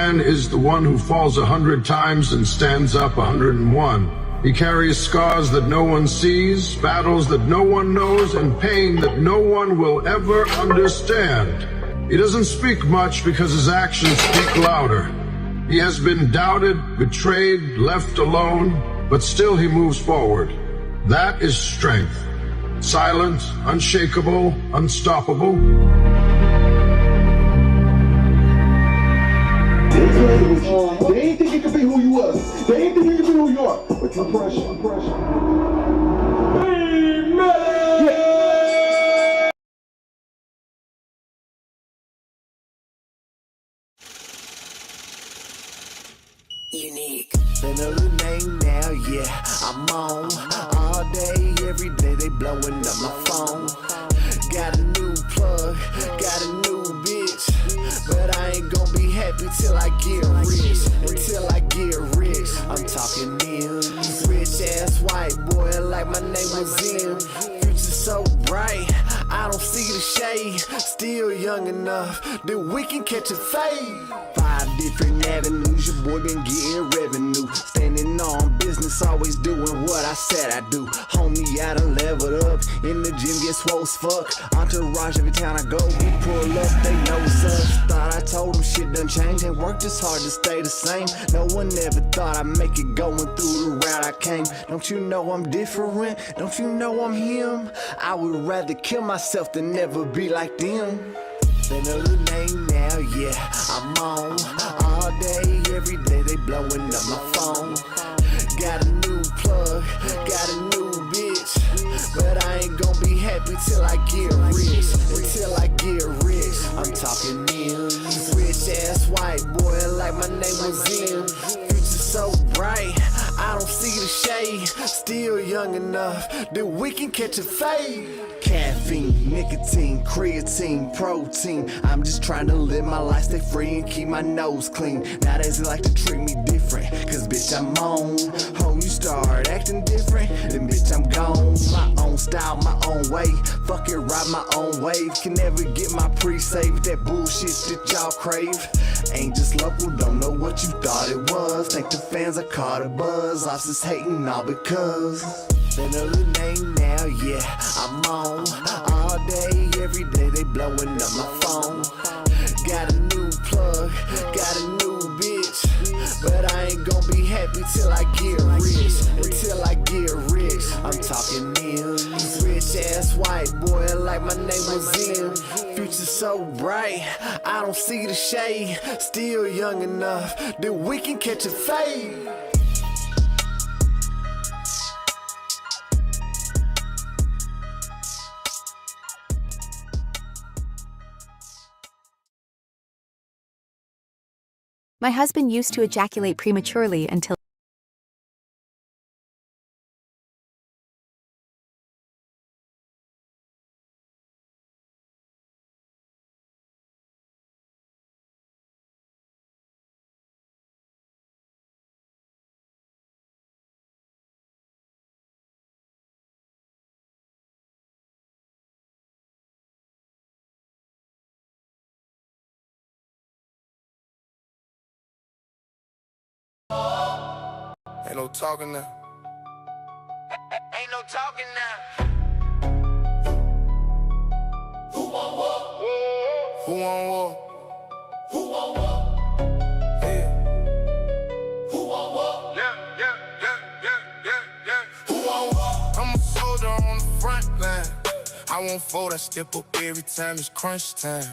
man is the one who falls 100 times and stands up 101. He carries scars that no one sees, battles that no one knows, and pain that no one will ever understand. He doesn't speak much because his actions speak louder. He has been doubted, betrayed, left alone, but still he moves forward. That is strength. Silent, unshakable, unstoppable. They ain't think you could be who you was. They ain't think you could be who you are. But you're pressure. B Milli! Yeah. Unique. Been a little name now, yeah. I'm on all day, every day. They blowing up my phone. Got a new plug, got a new bitch, but I ain't gonna be happy till I get rich. Until I get rich, I'm talking millions. Rich ass white boy, like my name was in. Future so bright, I don't see the shade. Still young enough that we can catch a fade. 5 different avenues, your boy been getting revenue. Standing on business, always doing what I said I do. Homie, I done leveled up, in the gym get swole as fuck. Entourage every town I go, we pull up, they know what's up. Thought I told them shit done changed, ain't worked as hard to stay the same. No one ever thought I'd make it going through the route I came. Don't you know I'm different? Don't you know I'm him? I would rather kill myself than never be like them. Been a little name now, yeah. I'm on all day, every day. They blowing up my phone. Got a new plug, got a new bitch, but I ain't gonna be happy till I get rich. Until I get rich, I'm talking millions. Rich ass white boy, like my name was in. Future so bright, I don't see the shade. Still young enough that we can catch a fade. Caffeine, nicotine, creatine, protein. I'm just trying to live my life, stay free and keep my nose clean. Nowadays they like to treat me different, cause bitch I'm on. Oh, you start acting different, then bitch I'm gone. My own style, my own way. Fuck it, ride my own wave. Can never get my pre-save, that bullshit that y'all crave. Ain't just local, don't know what you thought it was. Think the fans I caught a buzz. Ops is hating all because been a little name now, yeah. I'm on all day, every day. They blowing up my phone. Got a new plug, got a new bitch, but I ain't gonna be happy till I get rich. Until I get rich, I'm talking millions. Rich ass white boy, like my name was in. Future so bright, I don't see the shade. Still young enough that we can catch a fade. My husband used to ejaculate prematurely until Ain't no talking now. Ain't no talking now. Who want war? Who want war? Who want war? Yeah. Who want war? Yeah. Who want war? I'm a soldier on the front line. I won't fold, I step up every time it's crunch time.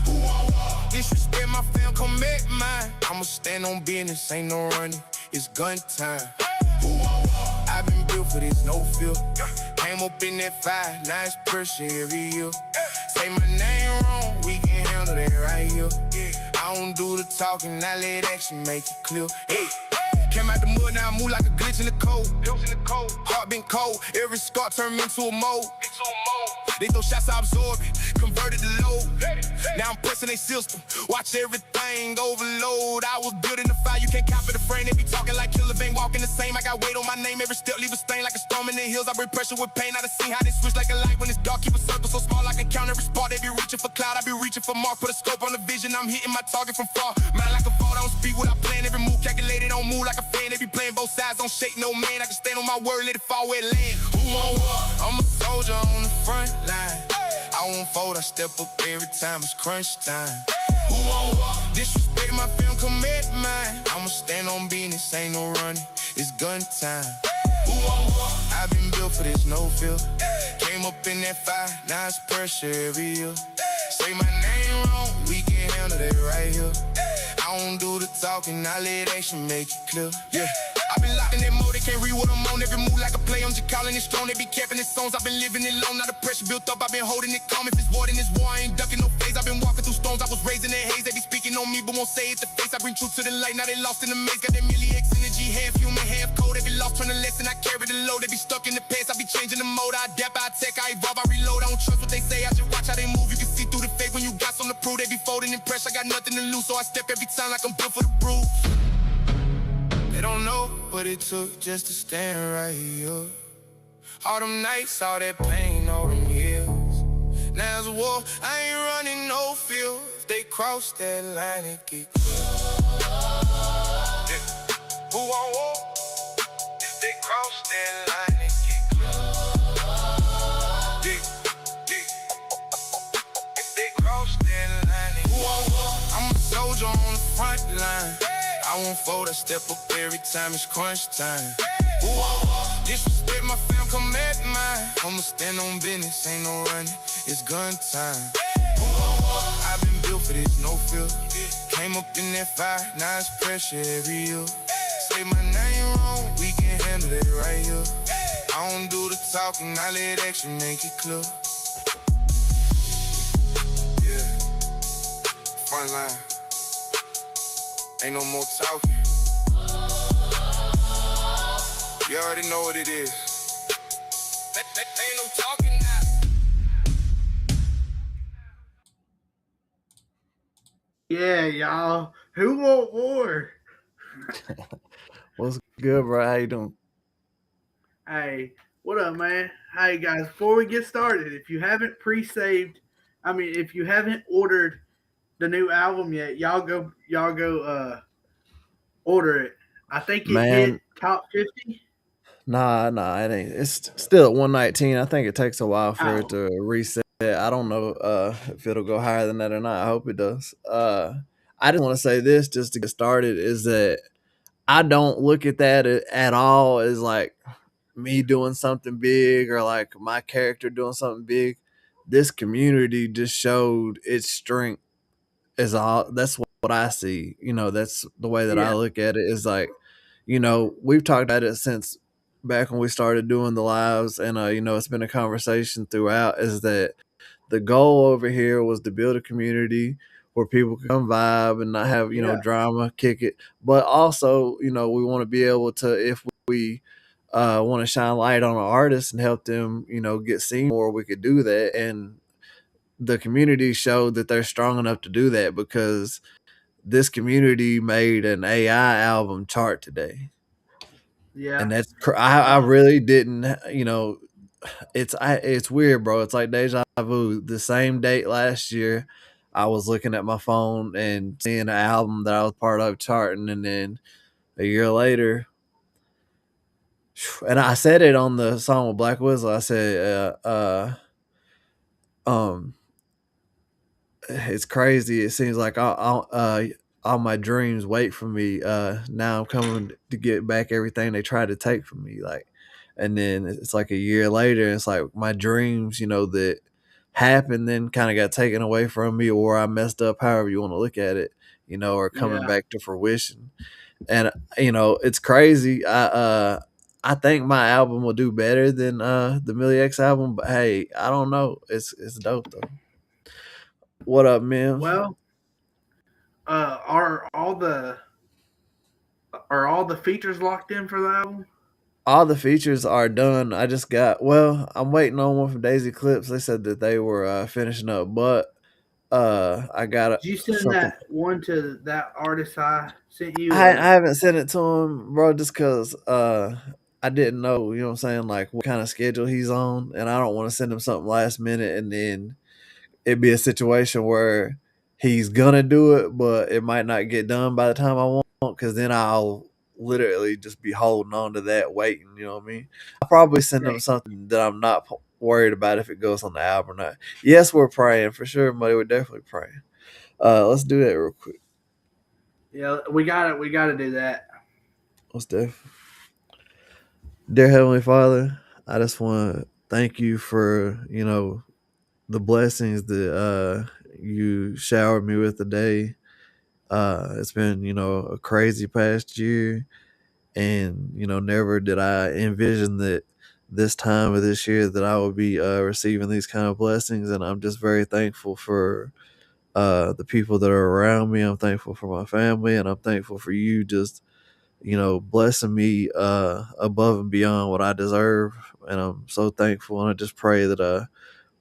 Who want war? Disrespect my fam, come make mine. I'ma stand on business, ain't no running. It's gun time. I've been built for this, no fear. Came up in that fire, now it's pressure every year. Say my name wrong, we can handle that right here. I don't do the talking, I let action make it clear. Hey, came out the mud, now I move like a glitch in the cold. Heart been cold, every scar turned me into a mold. They throw shots, I absorb it. converted to load. Now I'm pressing a system, watch everything overload. I was building the fire, you can't copy the frame. They be talking like Killer Bang, walking the same. I got weight on my name, every step leave a stain like a storm in the hills. I bring pressure with pain, I done seen how they switch like a light when it's dark. Keep a circle so small I can count every spot. They be reaching for cloud, I be reaching for mark. Put a scope on the vision, I'm hitting my target from far. Man like a vault, I don't speak what I plan. Every move calculated, don't move like a fan. They be playing both sides, don't shake no man. I can stand on my word, let it fall where it land. Who on what? I'm a soldier on the front line. I won't fold, I step up every time it's crunch time. Who on what? Disrespect my film, commit mine. I'ma stand on business, ain't no running, it's gun time. Who on what? I've been built for this, no fear. Came up in that fire, now it's pressure every year. Say my name wrong, we can handle that right here. I don't do the talking, I let action make it clear. Yeah. I been locked in that mode, they can't read what I'm on. Every move like a play, I'm just calling it strong. They be capping it songs, I've been living it long. Now the pressure built up, I've been holding it calm. If it's war, then it's war, I ain't ducking no phase. I've been walking through storms, I was raised in that haze. They be speaking on me, but won't say it to face. I bring truth to the light, now they lost in the maze. Got that Milli X energy, half human, half cold. They be lost from the lesson, I carry the load. They be stuck in the past, I be changing the mode. I adapt, I attack, I evolve, I reload. I don't trust what they say, I just watch how they move. You can see through the fake when you got something to prove. They be folding in pressure, I got nothing to lose. So I step every time like I'm built for the bruise. They don't know what it took just to stand right here. All them nights, all that pain, all them years. Now it's war, I ain't running no field. If they cross that line, it get close. Yeah. Who on war? If they cross that line, it get close. Yeah. If they cross that line, it who on war? I'm a soldier on the front line. I won't fold, I step up every time it's crunch time. Disrespect my fam, come at mine. I'ma stand on business, ain't no running, it's gun time. I've been built for this, no fear. Came up in that fire, now it's pressure every year. Say my name wrong, we can handle it right here. I don't do the talking, I let action make it clear. Yeah, front line. Ain't no more talking. You already know what it is. Ain't no talking now. Yeah, y'all. Who want war? What's good, bro? How you doing? Hey, what up, man? Hey, guys, before we get started, if you haven't if you haven't ordered the new album yet, y'all go order it. I think it hit top 50. Nah, it ain't. It's still at 119. I think it takes a while for it to reset. I don't know if it'll go higher than that or not. I hope it does. I just want to say this just to get started is that I don't look at that at all as like me doing something big or like my character doing something big. This community just showed its strength is all. That's what I see. That's the way that I look at it is like, we've talked about it since back when we started doing the lives and it's been a conversation throughout is that the goal over here was to build a community where people can come vibe and not have, drama, kick it. But also, we want to be able to, if we want to shine light on an artist and help them, get seen more, we could do that. And the community showed that they're strong enough to do that because this community made an AI album chart today. Yeah. And that's I really didn't, it's weird, bro. It's like deja vu. The same date last year, I was looking at my phone and seeing an album that I was part of charting, and then a year later, and I said it on the song with Black Whistle. I said, it's crazy. It seems like all my dreams wait for me. Now I'm coming to get back everything they tried to take from me. Like, and then it's like a year later, and it's like my dreams, that happened then kind of got taken away from me, or I messed up, however you want to look at it, are coming back to fruition. And it's crazy. I think my album will do better than the Milli X album, but hey, I don't know. It's dope though. What up, man? Well, are all the features locked in for the album? all the features are done. I just got I'm waiting on one from Daisy Clips. They said that they were finishing up, but I got Did you send something. that one to that artist I sent you? I Or haven't sent it to him, bro, just because I didn't know, you know what I'm saying, like what kind of schedule he's on, and I don't want to send him something last minute and then it'd be a situation where he's gonna do it, but it might not get done by the time I want, because then I'll literally just be holding on to that, waiting. You know what I mean? I'll probably send him right. something that I'm not worried about if it goes on the album or not. Yes, we're praying for sure, buddy. We're definitely praying. Let's do that real quick. Yeah, we got it. We got to do that. Let's do. Dear Heavenly Father, I just want to thank you for the blessings that you showered me with today. It's been, a crazy past year, and never did I envision that this time of this year that I would be receiving these kind of blessings, and I'm just very thankful for the people that are around me. I'm thankful for my family, and I'm thankful for you just blessing me above and beyond what I deserve, and I'm so thankful, and I just pray that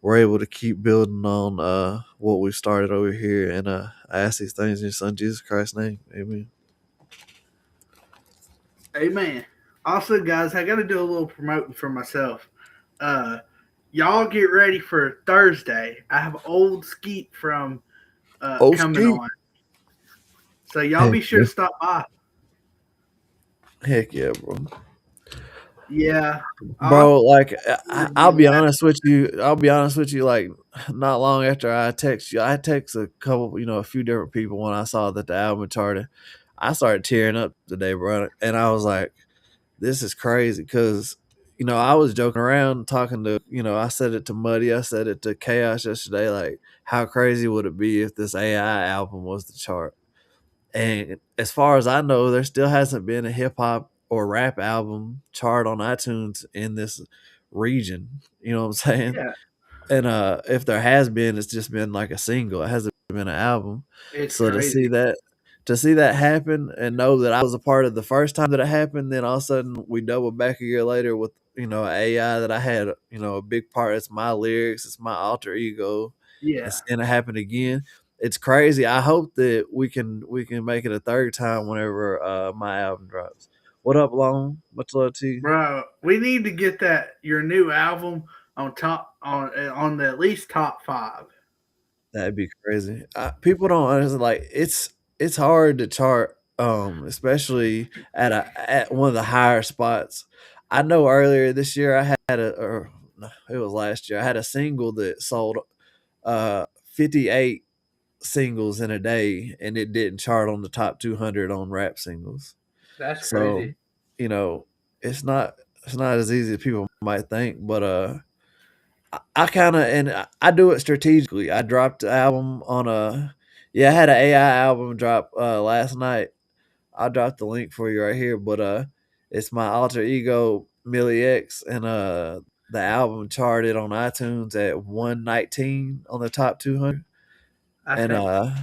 we're able to keep building on what we've started over here. And I ask these things in your son Jesus Christ's name. Amen. Amen. Also, guys, I got to do a little promoting for myself. Y'all get ready for Thursday. I have Old Skeet from coming Skeet. on. So y'all be sure to stop by. Heck yeah, bro. Yeah. Bro, like I'll be honest with you. Like not long after I text you, I text a couple, a few different people when I saw that the album charted. I started tearing up today, bro, and I was like, "This is crazy." Because I was joking around, talking to I said it to Muddy, I said it to Chaos yesterday. Like, how crazy would it be if this AI album was the chart? And as far as I know, there still hasn't been a hip hop or rap album chart on iTunes in this region. You know what I'm saying? Yeah. And if there has been, it's just been like a single. It hasn't been an album. It's So crazy. to see that happen and know that I was a part of the first time that it happened, then all of a sudden we double back a year later with AI that I had a big part. It's my lyrics, it's my alter ego, Yeah. and it happened again. It's crazy. I hope that we can make it a third time whenever my album drops. What up, Long? Much love to you. Bro, we need to get your new album on the at least top 5. That'd be crazy. People don't understand. Like it's hard to chart, especially at one of the higher spots. I know earlier this year I had or no, it was last year. I had a single that sold 58 singles in a day, and it didn't chart on the top 200 on rap singles. That's So, crazy. you know, it's not as easy as people might think, but I kind of and I do it strategically. I dropped the album on I had an AI album drop last night. I'll drop the link for you right here, but it's my alter ego Milli X, and the album charted on iTunes at 119 on the top 200. I And think.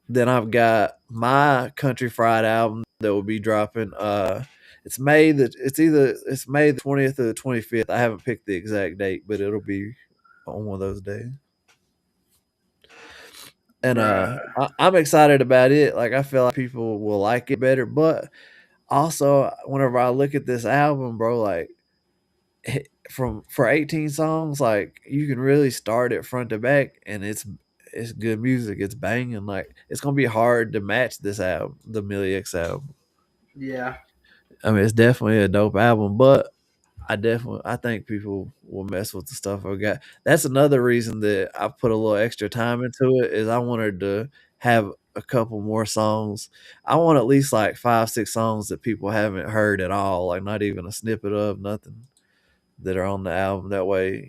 then I've got my Country Fried album that will be dropping. It's May it's May the 20th or the 25th. I haven't picked the exact date, but it'll be on one of those days. And Bruh. I'm excited about it. Like, I feel like people will like it better. But also, whenever I look at this album, bro, like for 18 songs, like you can really start it front to back, and it's good music. It's banging. Like, it's gonna be hard to match this album, the Milli X album. Yeah. I mean, it's definitely a dope album, but I think people will mess with the stuff I got. That's another reason that I put a little extra time into it, is I wanted to have a couple more songs. I want at least like 5, 6 songs that people haven't heard at all, like not even a snippet of nothing, that are on the album. That way,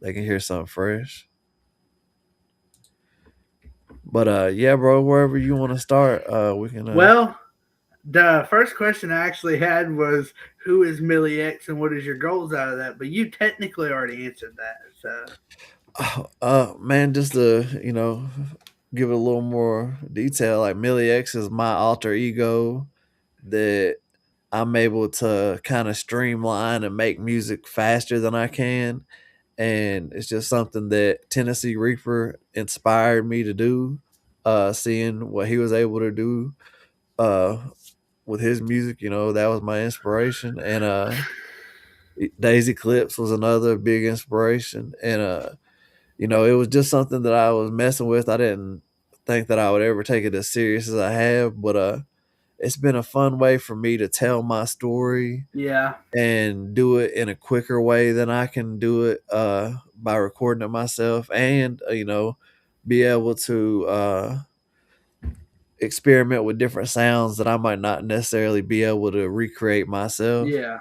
they can hear something fresh. But yeah, bro, wherever you want to start, we can. Well, the first question I actually had was, who is Milli X and what is your goals out of that? But you technically already answered that. So Man, just to give it a little more detail, like Milli X is my alter ego that I'm able to kind of streamline and make music faster than I can. And it's just something that Tennessee Reaper inspired me to do. Seeing what he was able to do uh, with his music, that was my inspiration. And Daisy Clips was another big inspiration. And it was just something that I was messing with. I didn't think that I would ever take it as serious as I have, but it's been a fun way for me to tell my story Yeah. and do it in a quicker way than I can do it by recording it myself, and be able to experiment with different sounds that I might not necessarily be able to recreate myself. Yeah.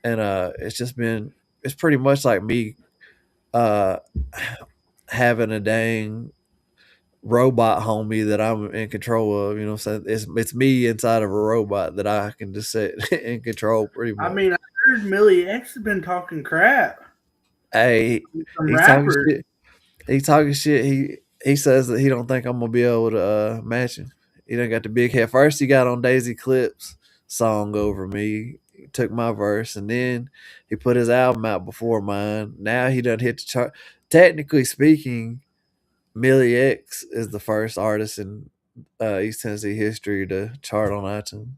And it's pretty much like me uh having a dang robot homie that I'm in control of. So it's me inside of a robot that I can just sit in control pretty I much. mean, I heard Milli X has been talking crap. Hey, Some he's talking rappers. shit. He's talking shit. He says that he don't think I'm gonna be able to match him. He done got the big head. First, he got on Daisy Clips song over me. He took my verse, and then he put his album out before mine. Now he done hit the chart. Technically speaking, Milli X is the first artist in East Tennessee history to chart on iTunes.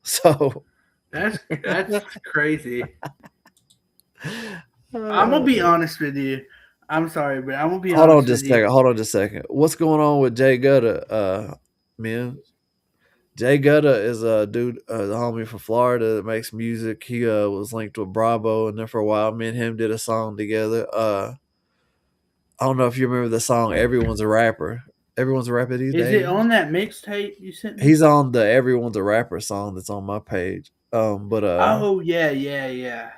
So That's crazy. I'm gonna be honest with you. I'm sorry, but I'm gonna be Hold on honest just with a you. second. Hold on just a second. What's going on with Jay Gutta, man? Jay Gutta is a dude, the homie from Florida that makes music. He was linked with Bravo, and then for a while, me and him did a song together. I don't know if you remember the song "Everyone's a Rapper." Everyone's a rapper these Is days. it on that mixtape you sent me? He's on the "Everyone's a Rapper" song that's on my page. But Oh yeah.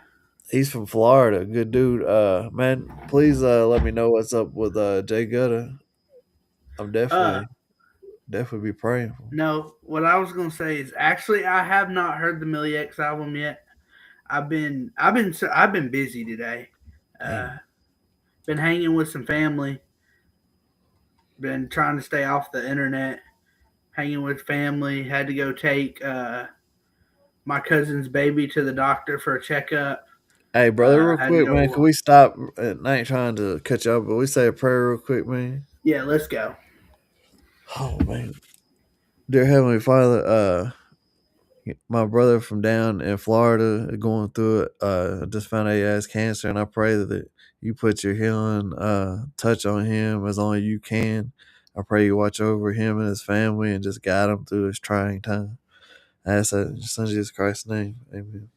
he's from Florida. Good dude. Man, please let me know what's up with Jay Gutta. I'm definitely be praying for him. No, what I was gonna say is actually I have not heard the Milli X album yet. I've been busy today. Dang. Been hanging with some family. Been trying to stay off the internet. Hanging with family. Had to go take my cousin's baby to the doctor for a checkup. Hey, brother, real Had to quick, go. man, can we stop? I ain't trying to cut you up, but we say a prayer real quick, man. Yeah, let's go. Oh, man. Dear Heavenly Father, my brother from down in Florida is going through it. I just found out he has cancer, and I pray that you put your healing touch on him as only you can. I pray you watch over him and his family and just guide him through this trying time. I ask that in your son Jesus Christ's name. Amen.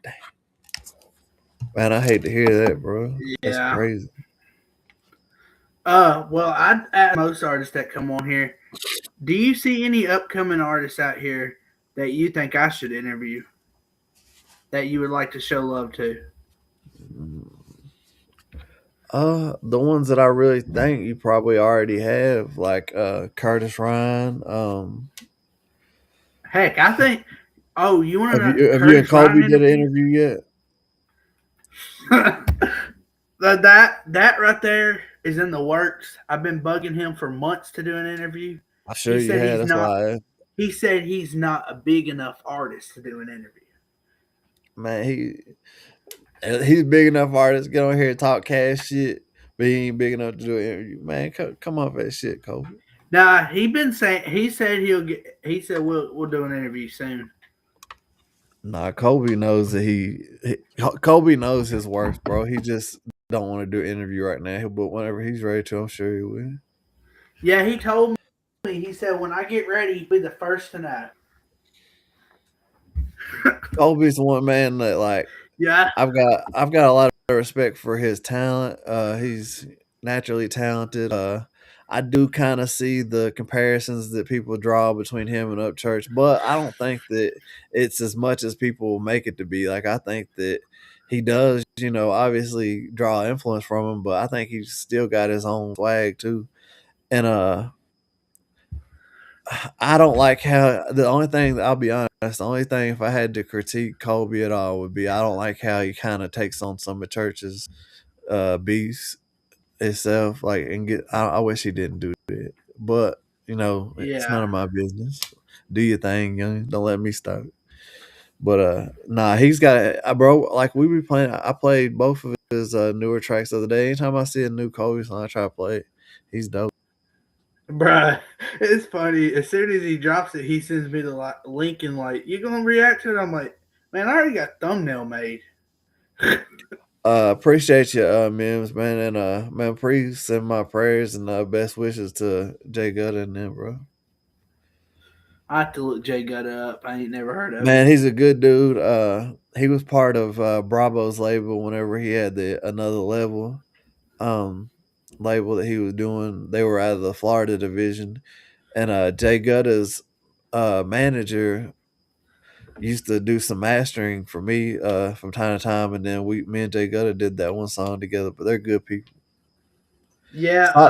Dang. Man, I hate to hear that, bro. That's Yeah. crazy. Well, I'd ask most artists that come on here. Do you see any upcoming artists out here that you think I should interview? That you would like to show love to? The ones that I really think you probably already have, like Curtis Ryan. Heck, I think. Oh, you want to Have know you and Curtis Kobe Ryan did an interview yet? that right there is in the works. I've been bugging him for months to do an interview. I'm sure He you said had. he's That's not. why, He said he's not a big enough artist to do an interview. man, he's big enough artist. Get on here and talk cash shit, but he ain't big enough to do an interview. Man, come off that shit, Kobe. Nah, he said he'll get. He said we'll do an interview soon. Nah, Kobe knows that Kobe knows his worth, bro. He just don't want to do an interview right now. But whenever he's ready to, I'm sure he will. Yeah, he told me. He said when I get ready, he'll be the first to know. Kobe's the one man that like. Yeah, I've got a lot of respect for his talent. He's naturally talented. I do kind of see the comparisons that people draw between him and Upchurch, but I don't think that it's as much as people make it to be. Like I think that he does, obviously draw influence from him, but I think he's still got his own swag too. And I don't like how the only thing I'll be honest, the only thing if I had to critique Kobe at all would be I don't like how he kind of takes on some of Church's beefs itself. Like and get I wish he didn't do it, but it's none of my business. do your thing, young. Don't let me stop. But nah, he's got bro. Like we be playing. I played both of his newer tracks the other day. Anytime I see a new Kobe song, I try to play it. He's dope. Bruh, it's funny. As soon as he drops it, he sends me the link and like, you gonna react to it? I'm like, man, I already got thumbnail made. Appreciate you, Mims, man, and man, please send my prayers and best wishes to Jay Gutta and them, bro. I have to look Jay Gutta up. I ain't never heard of Man, him. he's a good dude. He was part of Bravo's label whenever he had the Another Level um label that he was doing. They were out of the Florida division, and Jay Gutta's manager used to do some mastering for me from time to time, and then me and Jay Gutta did that one song together. But they're good people.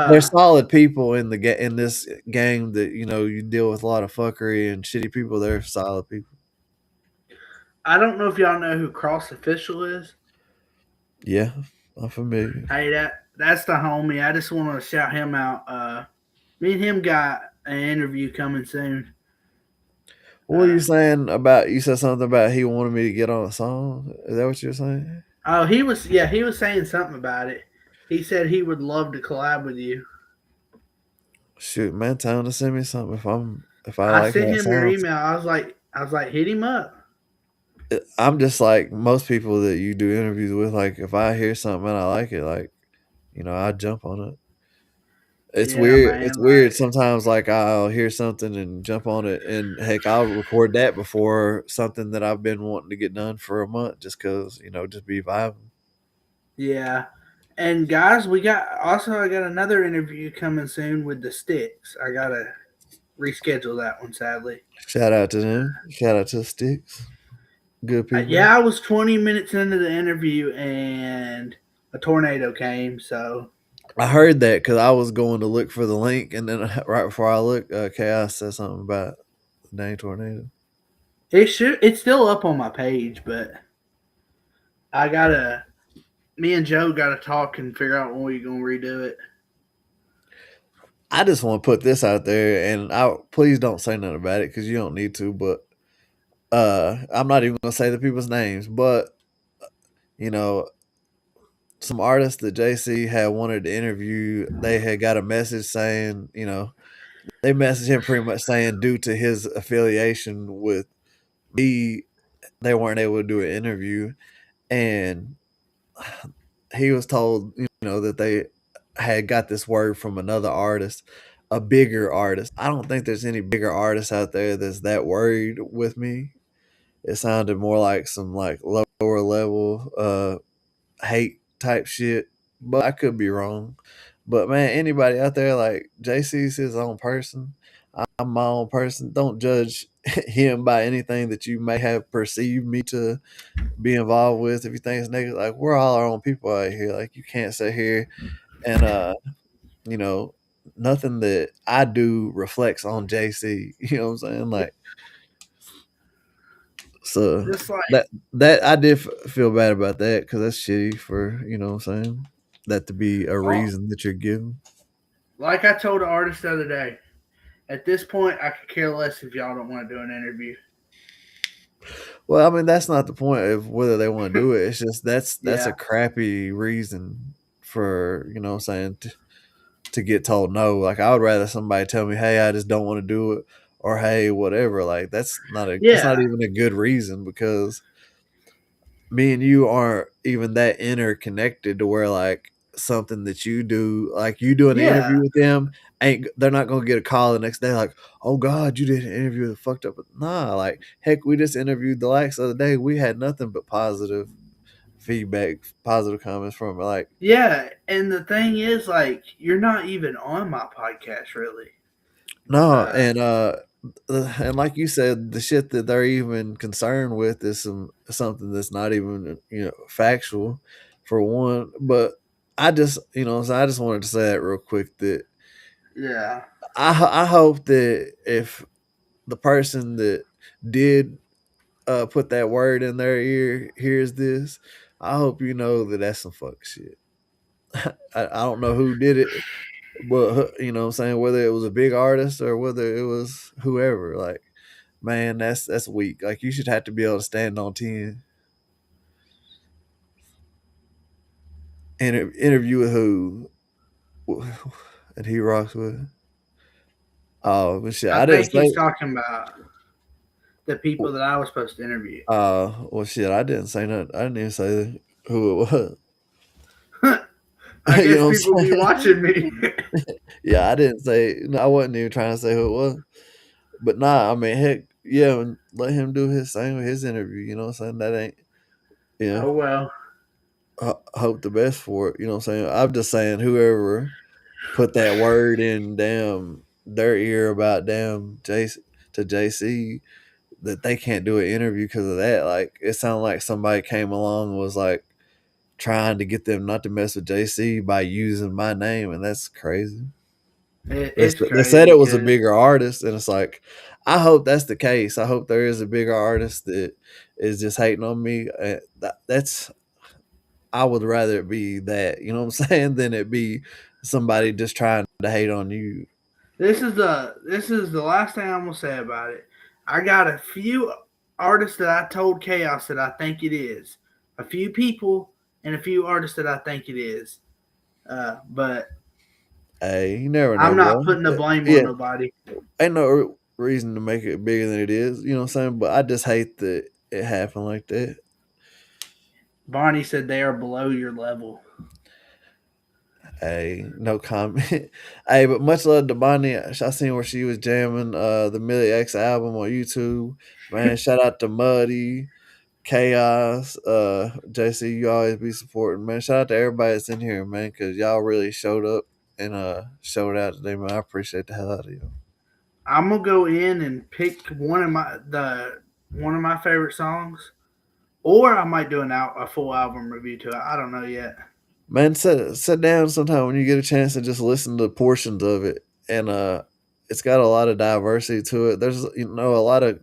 They're Yeah, solid people in in this game that you deal with a lot of fuckery and shitty people. They're solid people. I don't know if y'all know who Cross Official is. Yeah, I'm familiar. Hey, that's the homie. I just want to shout him out. Me and him got an interview coming soon. What were you saying about? You said something about he wanted me to get on a song. Is that what you're saying? Oh, he was saying something about it. He said he would love to collab with you. Shoot, man, tell him to send me something if I I like sent how it him your sounds. email. I was like, hit him up. I'm just like most people that you do interviews with. Like, if I hear something and I like it, like I jump on it. It's Yeah, weird. man. It's weird. Like, Sometimes, like I'll hear something and jump on it, and heck, I'll record that before something that I've been wanting to get done for a month, just because just be vibing. yeah. And guys, I got another interview coming soon with the Sticks. I gotta reschedule that one, sadly. Shout out to them. Shout out to the Sticks. Good people. Yeah, I was 20 minutes into the interview and a tornado came. So I heard that because I was going to look for the link, and then right before I looked, Chaos said something about the dang tornado. it's still up on my page, but I gotta. Me and Joe gotta talk and figure out when we're gonna redo it. I just want to put this out there, and please don't say nothing about it because you don't need to. But I'm not even gonna say the people's names, but you know, some artists that JC had wanted to interview, they had got a message saying, they messaged him pretty much saying due to his affiliation with me, they weren't able to do an interview, and he was told, that they had got this word from another artist, a bigger artist. I don't think there's any bigger artist out there that's that worried with me. It sounded more like some like lower level hate type shit, but I could be wrong. But man, anybody out there, like JC's his own person. I'm my own person. Don't judge him by anything that you may have perceived me to be involved with. If you think it's negative, like we're all our own people out here. Like you can't sit here and you know, nothing that I do reflects on JC. You know what I'm saying? Like so Just like that I did feel bad about that because that's shitty for what I'm saying. That to be a oh, reason that you're giving. like I told the artist the other day. At this point, I could care less if y'all don't want to do an interview. Well, I mean that's not the point of whether they want to do it. It's just that's a Yeah, crappy reason for what I'm saying to get told no. Like I would rather somebody tell me, "Hey, I just don't want to do it," or "Hey, whatever." Like that's not yeah, even a good reason because me and you aren't even that interconnected to where like something that you do, like you doing an yeah, interview with them, ain't they're not gonna get a call the next day like, oh God, you did an interview that fucked up. Nah, like heck, we just interviewed the likes of the day. We had nothing but positive feedback, positive comments from it. Like yeah. And the thing is, like, you're not even on my podcast, really. no, Uh, and like you said, the shit that they're even concerned with is something that's not even factual, for one. But I just so I just wanted to say that real quick that yeah, I hope that if the person that did put that word in their ear hears this, I hope you know that that's some fuck shit. I don't know who did it, but what I'm saying, whether it was a big artist or whether it was whoever, like man, that's weak. Like you should have to be able to stand on 10. Interview with who? And he rocks with. Oh, but shit, I I didn't think he's say. talking about the people that I was supposed to interview. Well, shit, I didn't say nothing. I didn't even say who it was. I You guess know what people I'm be saying? watching me. Yeah, I didn't say. No, I wasn't even trying to say who it was. But nah, I mean, heck, yeah, let him do his thing with his interview. You know what I'm saying? That ain't. Yeah, Oh well. hope the best for it. You know what I'm saying? I'm just saying, whoever put that word in damn their ear about damn JC that they can't do an interview because of that. Like it sounded like somebody came along and was like trying to get them not to mess with JC by using my name, and that's crazy. It's They said crazy it was a because bigger artist, and it's like I hope that's the case. I hope there is a bigger artist that is just hating on me. That's I would rather it be that, you know what I'm saying, than it be somebody just trying to hate on you. this is the last thing I'm gonna say about it. I got a few artists that I told Chaos that I think it is. A few people and a few artists that I think it is. But Hey, you never know, I'm not bro. putting the blame on Yeah, nobody. ain't no reason to make it bigger than it is. You know what I'm saying? But I just hate that it happened like that. Barney said they are below your level. Hey, no comment. Hey, but much love to Bonnie. I seen where she was jamming the Milli X album on YouTube. Man, shout out to Muddy, Chaos, JC. You always be supporting, man. Shout out to everybody that's in here, man, because y'all really showed up and showed out today, man. I appreciate the hell out of you. I'm gonna go in and pick one of my favorite songs, or I might do a full album review to it. I don't know yet. Man, sit down sometime when you get a chance and just listen to portions of it. And it's got a lot of diversity to it. There's a lot of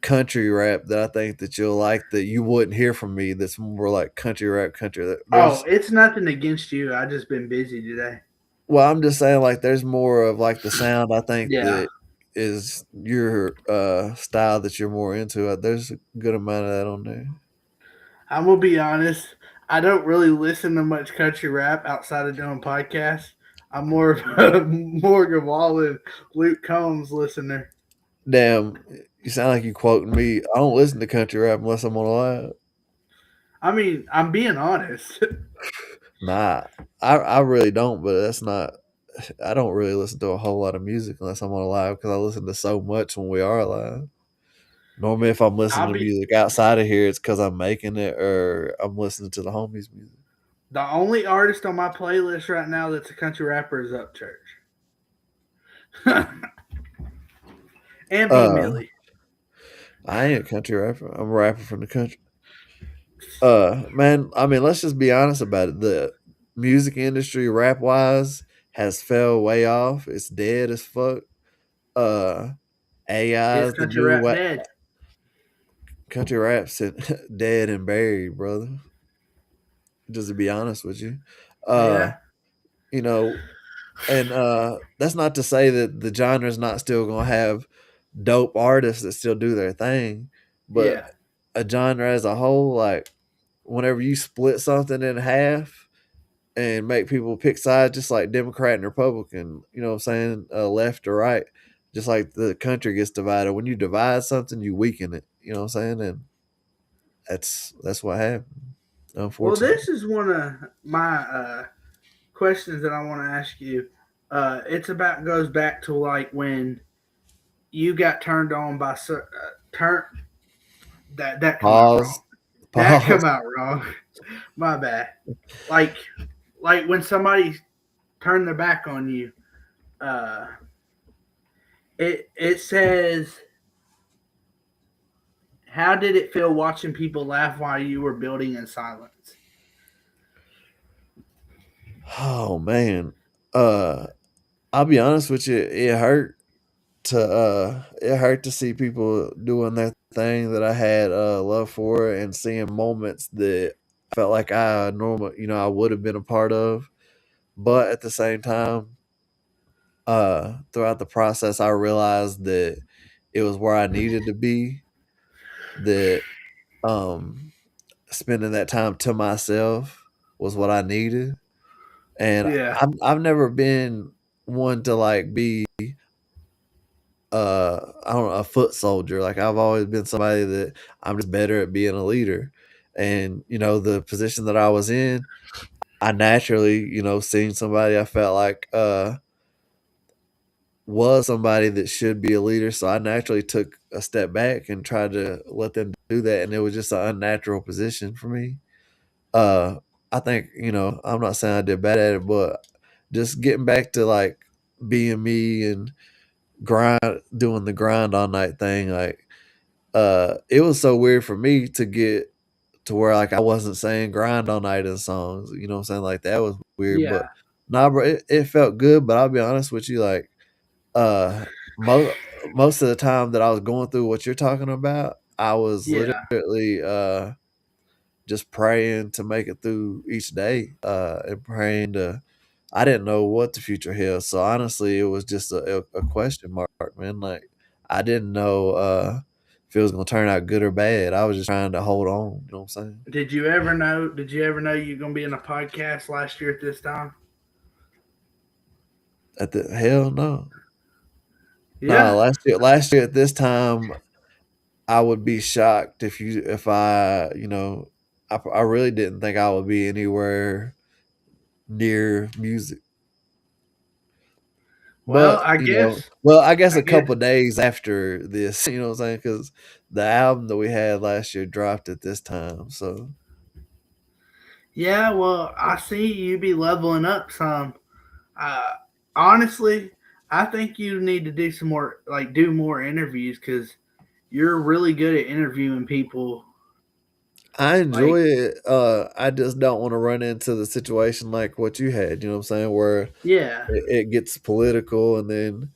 country rap that I think that you'll like that you wouldn't hear from me. That's more like country rap, country. Oh, There's it's nothing against you. I just been busy today. well, I'm just saying like there's more of like the sound I think Yeah, that is your style that you're more into. There's a good amount of that on there. I'm gonna be honest. I don't really listen to much country rap outside of doing podcasts. I'm more of a Morgan Wallen, Luke Combs listener. Damn, you sound like you quoting me. I don't listen to country rap unless I'm on a live. I mean, I'm being honest. Nah, I really don't, but that's not. I don't really listen to a whole lot of music unless I'm on a live because I listen to so much when we are live. Normally, if I'm listening I'll to be music outside of here, it's because I'm making it or I'm listening to the homies' music. the only artist on my playlist right now that's a country rapper is Upchurch. And B Uh, Milli. I ain't a country rapper. I'm a rapper from the country. Man, I mean, let's just be honest about it. The music industry, rap wise, has fell way off. It's dead as fuck. Uh, AI Is is the country new rap dead? country rap's dead and buried, brother. Just to be honest with you, uh, Yeah, you know, and that's not to say that the genre's not still gonna have dope artists that still do their thing, but yeah. a genre as a whole, like whenever you split something in half and make people pick sides, just like Democrat and Republican, you know what I'm saying, left or right, just like the country gets divided. When you divide something, you weaken it. You know what I'm saying, and that's what happened. Well, Unfortunately, this is one of my questions that I want to ask you. It's about goes back to like when you got turned on by turn that come out wrong. pause, That pause. come out wrong. My bad. Like when somebody turned their back on you, uh, it says, "How did it feel watching people laugh while you were building in silence?" Oh man, uh, I'll be honest with you. It hurt to see people doing that thing that I had love for and seeing moments that I felt like I would have been a part of. But at the same time, throughout the process, I realized that it was where I needed to be. That spending that time to myself was what I needed, and Yeah. I've never been one to like be I don't know, a foot soldier. Like I've always been somebody that I'm just better at being a leader. And, the position that I was in, I naturally, seeing somebody I felt like was somebody that should be a leader. So I naturally took a step back and tried to let them do that. And it was just an unnatural position for me. Uh I think, I'm not saying I did bad at it, but just getting back to like being me and doing the grind all night thing, like it was so weird for me to get to where like I wasn't saying grind all night in songs. You know what I'm saying? Like that was weird. Yeah. But nah, bro, it felt good. But I'll be honest with you, like uh most of the time that I was going through what you're talking about, I was Yeah. literally just praying to make it through each day, and praying to. I didn't know what the future held, so honestly, it was just a question mark, man. Like I didn't know if it was gonna turn out good or bad. I was just trying to hold on. You know what I'm saying? Did you ever know you're gonna be in a podcast last year at this time? At the hell no, no. Yeah. Last year at this time, I would be shocked if I I really didn't think I would be anywhere near music. Well, But, I I guess I a guess couple days after this, you know what I'm saying? Because the album that we had last year dropped at this time. So yeah, well, I see you be leveling up some. Uh, honestly, I think you need to do some more, like do more interviews because you're really good at interviewing people. I enjoy Like, it. I just don't want to run into the situation like what you had, you know what I'm saying? Where yeah, it gets political and then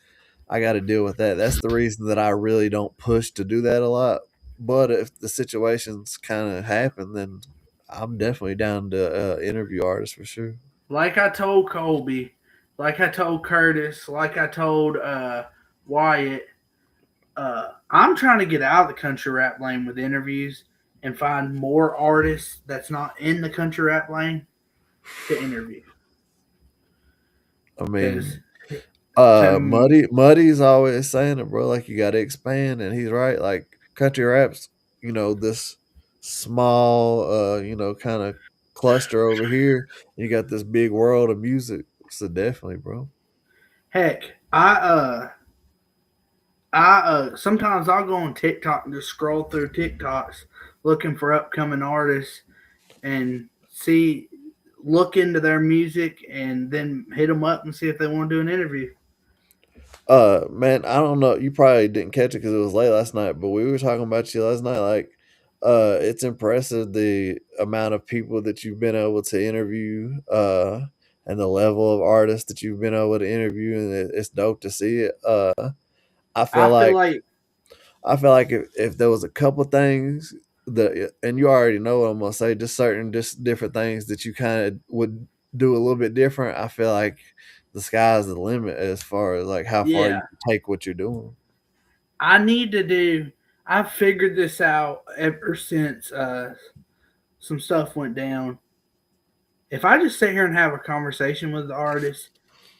I got to deal with that. That's the reason that I really don't push to do that a lot. But if the situations kind of happen, then I'm definitely down to interview artists for sure. like I told Colby, like I told Curtis, like I told Wyatt. I'm trying to get out of the country rap lane with interviews and find more artists that's not in the country rap lane to interview. I Because mean, to Muddy's always saying it, bro. Like you got to expand, and he's right. Like country raps, this small, kind of cluster over here. You got this big world of music. So definitely, bro. heck, sometimes I'll go on TikTok and just scroll through TikToks looking for upcoming artists and look into their music and then hit them up and see if they want to do an interview. Man, I don't know. You probably didn't catch it because it was late last night, but we were talking about you last night. Like, it's impressive the amount of people that you've been able to interview, and the level of artists that you've been able to interview, and it's dope to see it. I feel I feel like like I feel like if there was a couple things that, and you already know what I'm gonna say, just different things that you kind of would do a little bit different. I feel like the sky's the limit as far as like how far you yeah, can take what you're doing. I need to do. I've figured this out ever since some stuff went down. If I just sit here and have a conversation with the artist,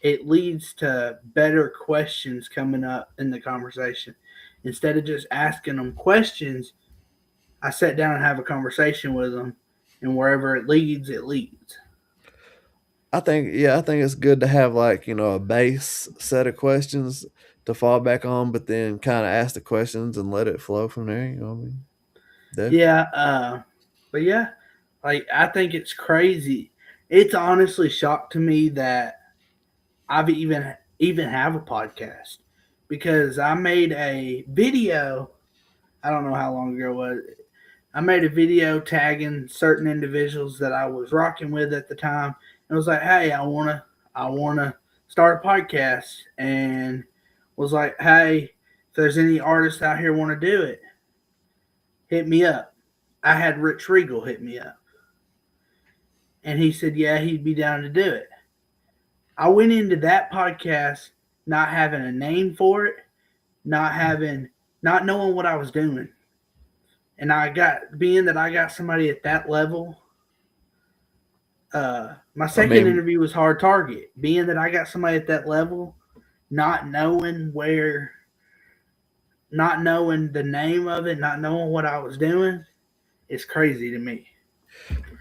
it leads to better questions coming up in the conversation. Instead of just asking them questions, I sit down and have a conversation with them, and wherever it leads, it leads. I think it's good to have like a base set of questions to fall back on, but then kind of ask the questions and let it flow from there. You know what I mean? Definitely. Yeah, but yeah, like I think it's crazy. It's honestly shocked to me that I've even have a podcast because I made a video. I don't know how long ago it was. I made a video tagging certain individuals that I was rocking with at the time. And I was like, hey, I wanna start a podcast, and was like, hey, if there's any artists out here want to do it, hit me up. I had Rich Regal hit me up, and he said, yeah, he'd be down to do it. I went into that podcast not having a name for it, not having not knowing what I was doing. And I got somebody at that level. My I second mean, interview was hard target. Being that I got somebody at that level, not knowing where, not knowing the name of it, not knowing what I was doing, it's crazy to me.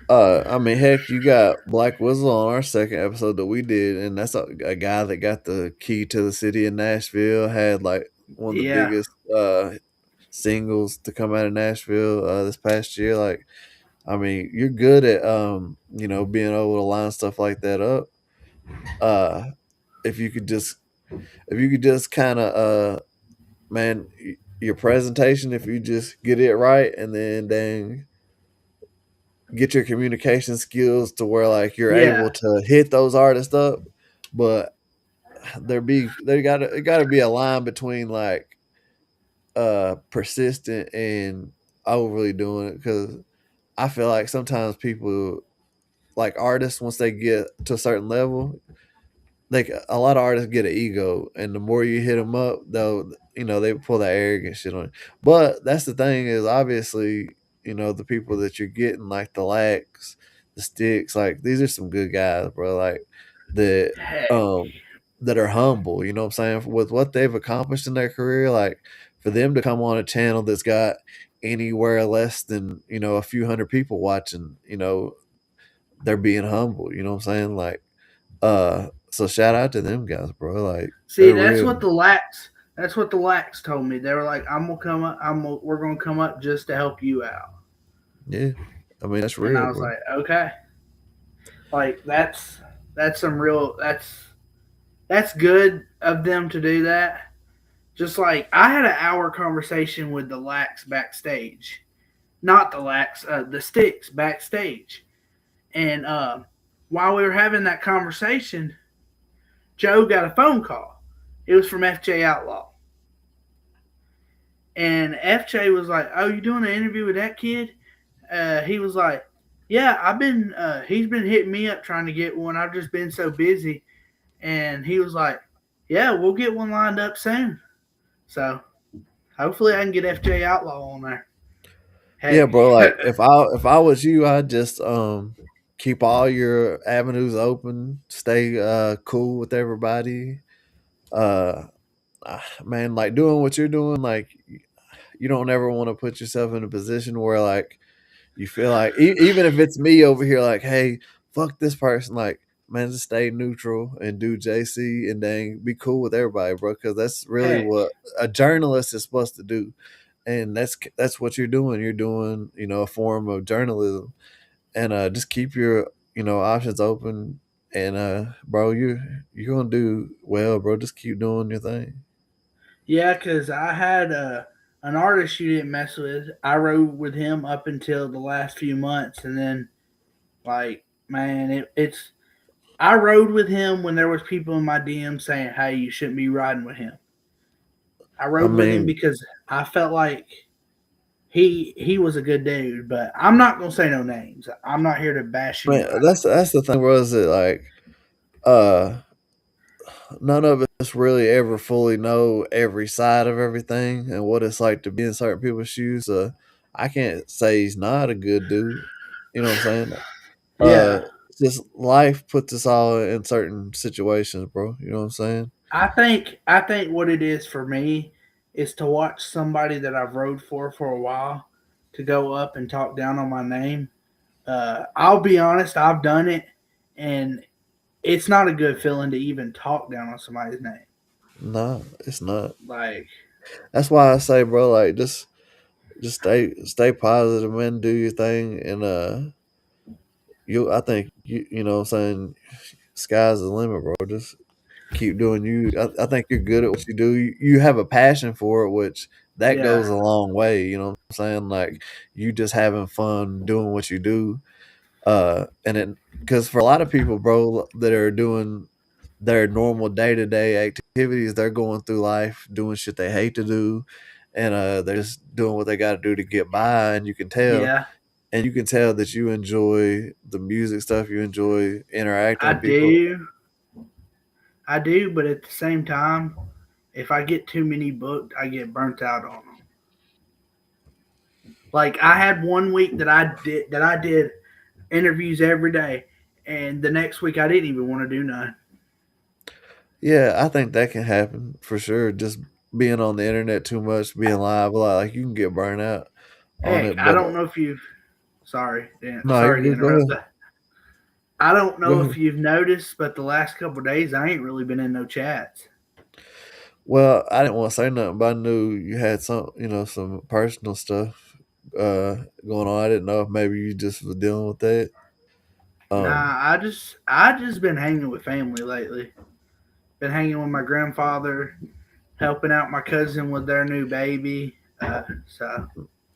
I mean, heck, you got Black Whistle on our second episode that we did, and that's a guy that got the key to the city in Nashville. Had like one of the Yeah, biggest singles to come out of Nashville this past year. Like, I mean, you're good at being able to line stuff like that up. Uh, if you could just kind of man, your presentation, if you just get it right, and then dang, get your communication skills to where like you're yeah, able to hit those artists up, but it gotta be a line between like persistent and overly doing it, because I feel like sometimes people, like artists, once they get to a certain level, like a lot of artists get an ego, and the more you hit them up, though, they pull that arrogant shit on you. But that's the thing, is obviously, the people that you're getting, like the Lax, the Sticks, like these are some good guys, bro. Like that, heck, um, that are humble. You know what I'm saying, with what they've accomplished in their career. Like for them to come on a channel that's got anywhere less than a few hundred people watching, they're being humble. You know what I'm saying, like. So shout out to them guys, bro. Like see, they're real. That's what the Lax told me. They were like, "I'm gonna come up. We're gonna come up just to help you out." Yeah, I mean that's And real, I was bro. like, "Okay." Like that's some real that's good of them to do that. Just like I had an hour conversation with the Lax backstage, not the Lax, the Sticks backstage, and while we were having that conversation, Joe got a phone call. It was from FJ Outlaw, and FJ was like, "Oh, you doing an interview with that kid?" He was like, "Yeah, I've been. He's been hitting me up trying to get one. I've just been so busy." And he was like, "Yeah, we'll get one lined up soon." So hopefully I can get FJ Outlaw on there. Yeah, Heck, bro. Like if I was you, I'd just keep all your avenues open. Stay cool with everybody. Uh, man, like doing what you're doing, like you don't ever want to put yourself in a position where like you feel like even if it's me over here, like, hey, fuck this person, like, man, just stay neutral and do JC and dang, be cool with everybody, bro. Because that's really heck, what a journalist is supposed to do, and that's what you're doing. You're doing, a form of journalism, and just keep your, options open. And bro, you're gonna do well, bro. Just keep doing your thing. yeah, because I had an artist you didn't mess with. I rode with him up until the last few months, and then like, man, it's I rode with him when there was people in my DM saying, "Hey, you shouldn't be riding with him." I I rode with him mean, because I felt like he was a good dude, but I'm not gonna say no names. I'm not here to bash man, anybody. that's the thing. Was it like, uh, none of us really ever fully know every side of everything and what it's like to be in certain people's shoes. I can't say he's not a good dude. You know what I'm saying? Uh, Yeah, just life puts us all in certain situations, bro. You know what I'm saying? I think what it is for me is to watch somebody that I've rode for a while to go up and talk down on my name. I'll be honest, I've done it, and it's not a good feeling to even talk down on somebody's name. No, it's not. Like, That's why I say, bro, like just stay positive, man. Do your thing, and I think you know what I'm saying, sky's the limit, bro. Just keep doing you. I think you're good at what you do. You have a passion for it, which that yeah, goes a long way. You know what I'm saying? Like you just having fun doing what you do. And it, because for a lot of people, bro, that are doing their normal day to day activities, they're going through life doing shit they hate to do, and they're just doing what they got to do to get by. yeah, And you can tell that you enjoy the music stuff. You enjoy interacting I with people. do, I do, but at the same time, if I get too many booked, I get burnt out on them. Like I had one week that I did interviews every day, and the next week I didn't even want to do none. Yeah, I think that can happen for sure. Just being on the internet too much, being live a lot, like you can get burnt out on Heck, it. I But don't know if you've. Sorry, no, sorry to you go interrupt. ahead. I don't Go know if ahead. you've noticed, but the last couple of days I ain't really been in no chats. Well, I didn't want to say nothing, but I knew you had some, some personal stuff going on. I didn't know if maybe you just was dealing with that. Um, Nah, I just been hanging with family lately. Been hanging with my grandfather, helping out my cousin with their new baby. So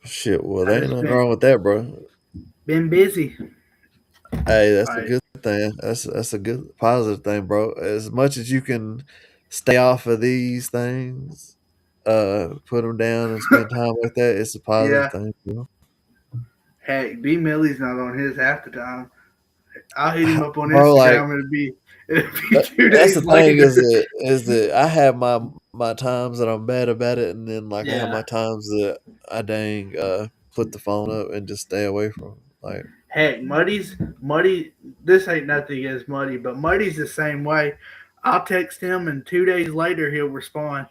Shit. Well, I there ain't just nothing wrong been with that, bro. been busy. Hey, that's a Like good thing. That's a good positive thing, bro. As much as you can stay off of these things, put them down and spend time like that, it's a positive yeah, thing, bro. heck, B Milli's not on his half the time. I'll hit him up on Bro, like Instagram and it'll be two that's the days thing later. is that I have my times that I'm bad about it, and then like I have my Yeah. times that I dang put the phone up and just stay away from it. Like Heck, Muddy. This ain't nothing against Muddy, but Muddy's the same way. I'll text him, and 2 days later he'll respond.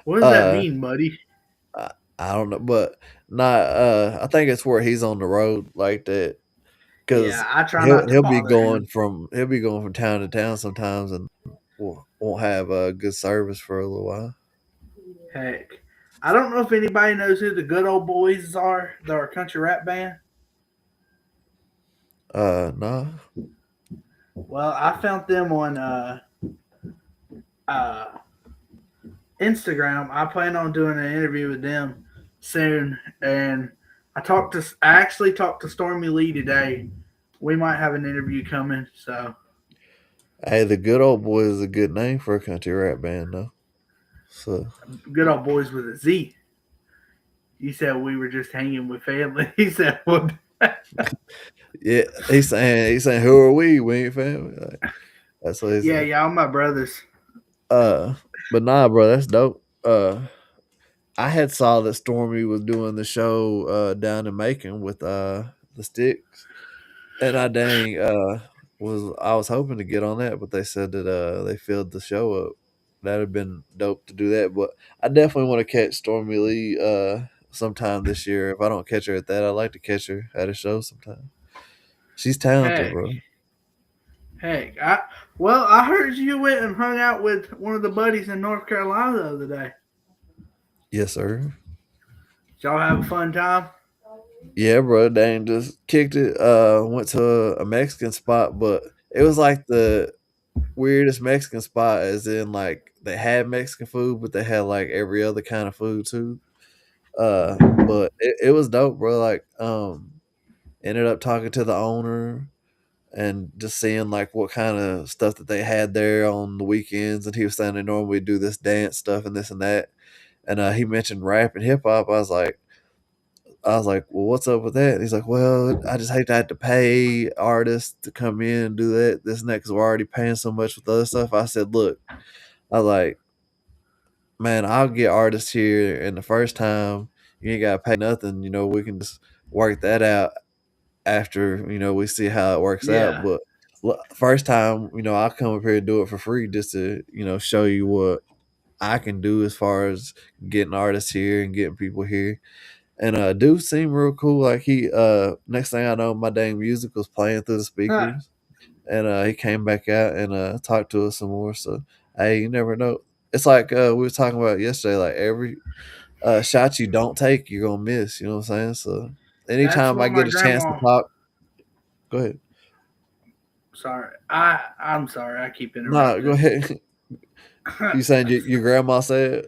What does that uh mean, Muddy? I don't know, but not I think it's where he's on the road like that. Yeah, Because I try he'll not to he'll be bother going him. from he'll be going from town to town sometimes, and won't have a good service for a little while. Heck, I don't know if anybody knows who the Good Old Boys are. They're a country rap band. No, Well, I found them on uh, Instagram. I plan on doing an interview with them soon, and I actually talked to Stormy Lee today. We might have an interview coming. So hey, the Good Old Boy is a good name for a country rap band, though. So Good Old Boys with a Z. You said we were just hanging with family. He said, "Well, yeah, he's saying who are we? We ain't family. Like, that's what he yeah, said. y'all my brothers." Uh, but nah, bro, that's dope. I had saw that Stormy was doing the show down in Macon with the Sticks. And I dang I was hoping to get on that, but they said that they filled the show up. That'd have been dope to do that. But I definitely want to catch Stormy Lee sometime this year. If I don't catch her at that, I'd like to catch her at a show sometime. She's talented, Heck, bro. heck. I heard you went and hung out with one of the buddies in North Carolina the other day. Yes, sir. Did y'all have a fun time? Yeah, bro. Dang, just kicked it. Went to a Mexican spot, but it was like the weirdest Mexican spot, as in like they had Mexican food, but they had like every other kind of food too. But it was dope, bro. Like, ended up talking to the owner and just seeing like what kind of stuff that they had there on the weekends. And he was saying they normally do this dance stuff and this and that. And he mentioned rap and hip hop. I was like, well, what's up with that? And he's like, well, I just hate to have to pay artists to come in and do that, this and that, because we're already paying so much with other stuff. I said, look, I was like, man, I'll get artists here, and the first time you ain't gotta pay nothing. We can just work that out after we see how it works out. Yeah, But first time, I'll come up here and do it for free just to show you what I can do as far as getting artists here and getting people here. And dude seemed real cool. Like he next thing I know, my dang music was playing through the huh. speakers. And he came back out and talked to us some more. So hey, you never know. It's like we were talking about yesterday. Like every shot you don't take, you're gonna miss. You know what I'm saying? So That's anytime I what my get a chance to grandma. talk, go ahead. Sorry, I'm sorry. I keep Nah, go interrupting. ahead. You saying your grandma said?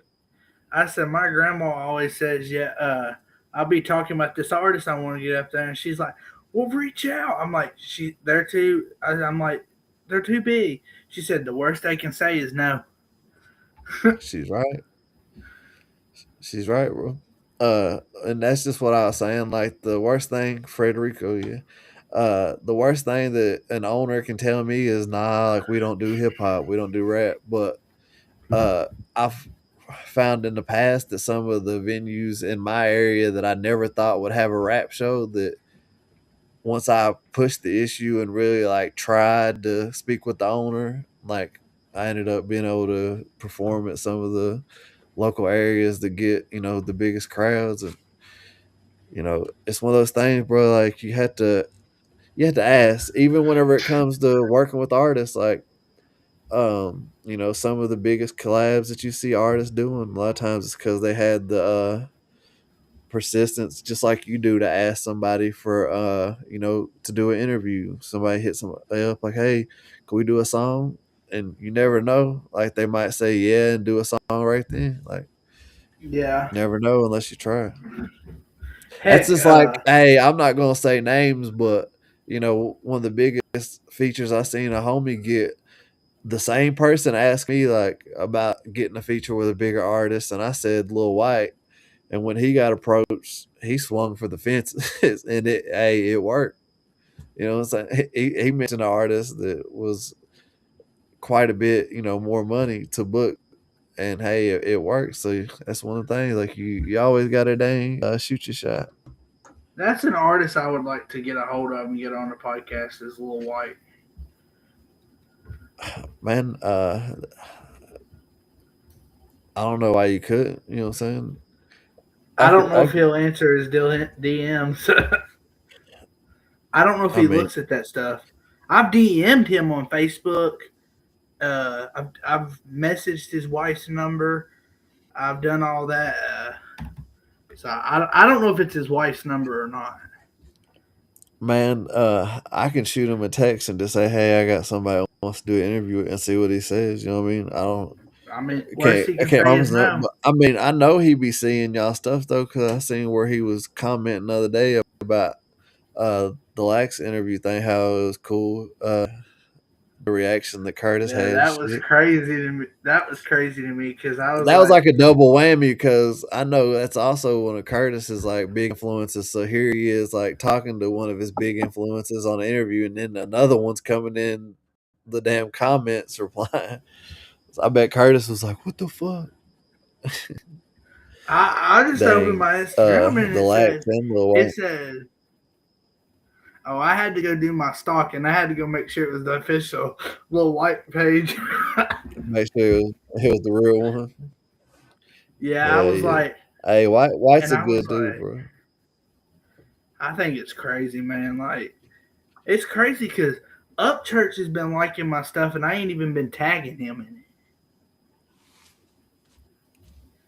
I said my grandma always says, "Yeah, I'll be talking about this artist I want to get up there," and she's like, "Well, reach out." I'm like, they're too." I'm like, they're too big. She said the worst they can say is no. She's right. She's right, bro. And that's just what I was saying. Like the worst thing, Frederico. Yeah. The worst thing that an owner can tell me is, nah, like, we don't do hip hop, we don't do rap. But uh, I've found in the past that some of the venues in my area that I never thought would have a rap show, that once I pushed the issue and really like tried to speak with the owner, like, I ended up being able to perform at some of the local areas to get, the biggest crowds. And it's one of those things, bro. Like, you have to ask, even whenever it comes to working with artists. Like, some of the biggest collabs that you see artists doing, a lot of times it's because they had the persistence, just like you do, to ask somebody for to do an interview. Somebody hits somebody up like, hey, can we do a song? And you never know, like, they might say yeah and do a song right then. Like, Yeah. never know unless you try. That's Heck, just like, hey, I'm not gonna say names, but one of the biggest features I seen a homie get, the same person asked me like about getting a feature with a bigger artist, and I said Lil White. And when he got approached, he swung for the fences, and it worked. You know what I'm saying? He mentioned an artist that was quite a bit, more money to book, and hey, it worked. So that's one of the things. Like, you always got to shoot your shot. that's an artist I would like to get a hold of and get on the podcast, is Lil White. Man, I don't know why you couldn't. You know what I'm saying? I don't know if he'll answer his DMs. I don't know if I he mean, looks at that stuff. I've DM'd him on Facebook. I've messaged his wife's number. I've done all that. So I don't know if it's his wife's number or not. man, I can shoot him a text and just say, hey, I got somebody who wants to do an interview, and see what he says. You know what I mean? I mean, I worst can't he I can can't say promise is nothing, no. but I mean, I know he be seeing y'all stuff though, because I seen where he was commenting the other day about the Lax interview thing, how it was cool, the reaction that Curtis Yeah, had and that was shit. crazy to me. That was crazy to me because I was That was like, like a double whammy, because I know that's also one of Curtis's like big influences. So here he is like talking to one of his big influences on an interview, and then another one's coming in the damn comments replying. So I bet Curtis was like, "What the fuck?" I just opened Dang, my Instagram and the Lax and Lil it White. said, oh, I had to go do my stalking. I had to go make sure it was the official Little White page. Make sure it was the real one. Yeah, I Yeah, was yeah. like, Hey, White's and a I was good dude, like, bro. I think it's crazy, man. Like, it's crazy because Upchurch has been liking my stuff, and I ain't even been tagging him in it.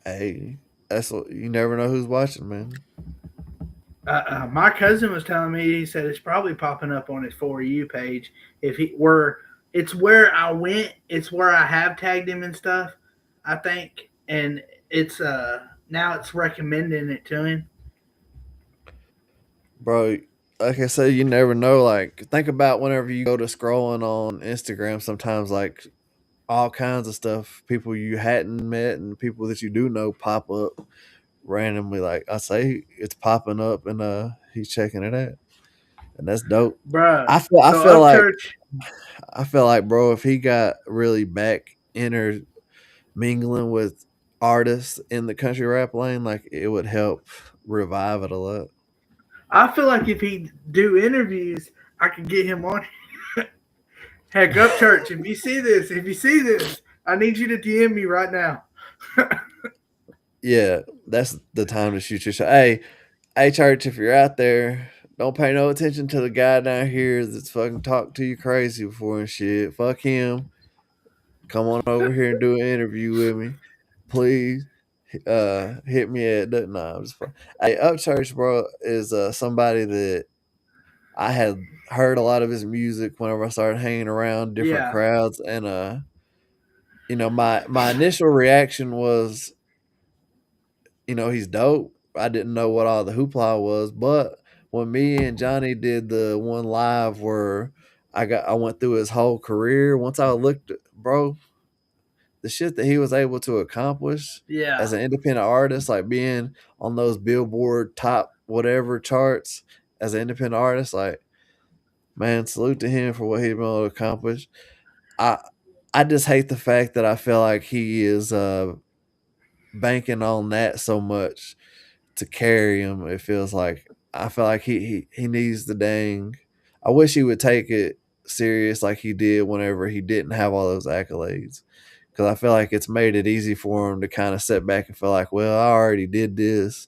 Hey, that's what, you never know who's watching, man. My cousin was telling me, he said it's probably popping up on his For You page. If he were, it's where I went. It's where I have tagged him and stuff, I think, and it's now it's recommending it to him. Bro, like I said, you never know. Like, think about whenever you go to scrolling on Instagram, sometimes like all kinds of stuff, people you hadn't met and people that you do know pop up randomly. Like I say, it's popping up, and he's checking it out. And that's dope. Bruh. I feel I So feel like Upchurch, I feel like, bro, if he got really back inner mingling with artists in the country rap lane, like, it would help revive it a lot. I feel like if he do interviews, I could get him on. Heck, Upchurch, if you see this, I need you to DM me right now. Yeah, that's the time to shoot your shot. Hey, church, if you're out there, don't pay no attention to the guy down here that's fucking talking to you crazy before and shit. Fuck him. Come on over here and do an interview with me, please. Hit me at that. Nah, I'm just fine. Hey, Upchurch, bro, is somebody that I had heard a lot of his music whenever I started hanging around different Yeah. crowds, and my initial reaction was, he's dope. I didn't know what all the hoopla was, but when me and Johnny did the one live where I went through his whole career, once I looked, bro, the shit that he was able to accomplish as Yeah. an independent artist, like being on those Billboard top whatever charts as an independent artist, like, man, salute to him for what he's been able to accomplish. I I just hate the fact that I feel like he is banking on that so much to carry him. It feels like I feel like he needs the dang. I wish he would take it serious like he did whenever he didn't have all those accolades. Because I feel like it's made it easy for him to kind of sit back and feel like, well, I already did this.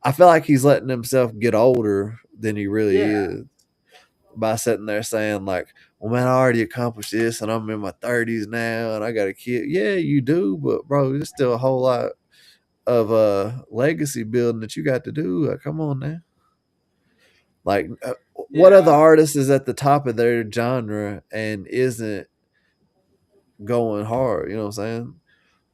I feel like he's letting himself get older than he really Yeah, is by sitting there saying like, well, man, I already accomplished this and I'm in my 30s now and I got a kid. Yeah, you do, but bro, there's still a whole lot of legacy building that you got to do. Come on now. Like, what other yeah, artist is at the top of their genre and isn't going hard? You know what I'm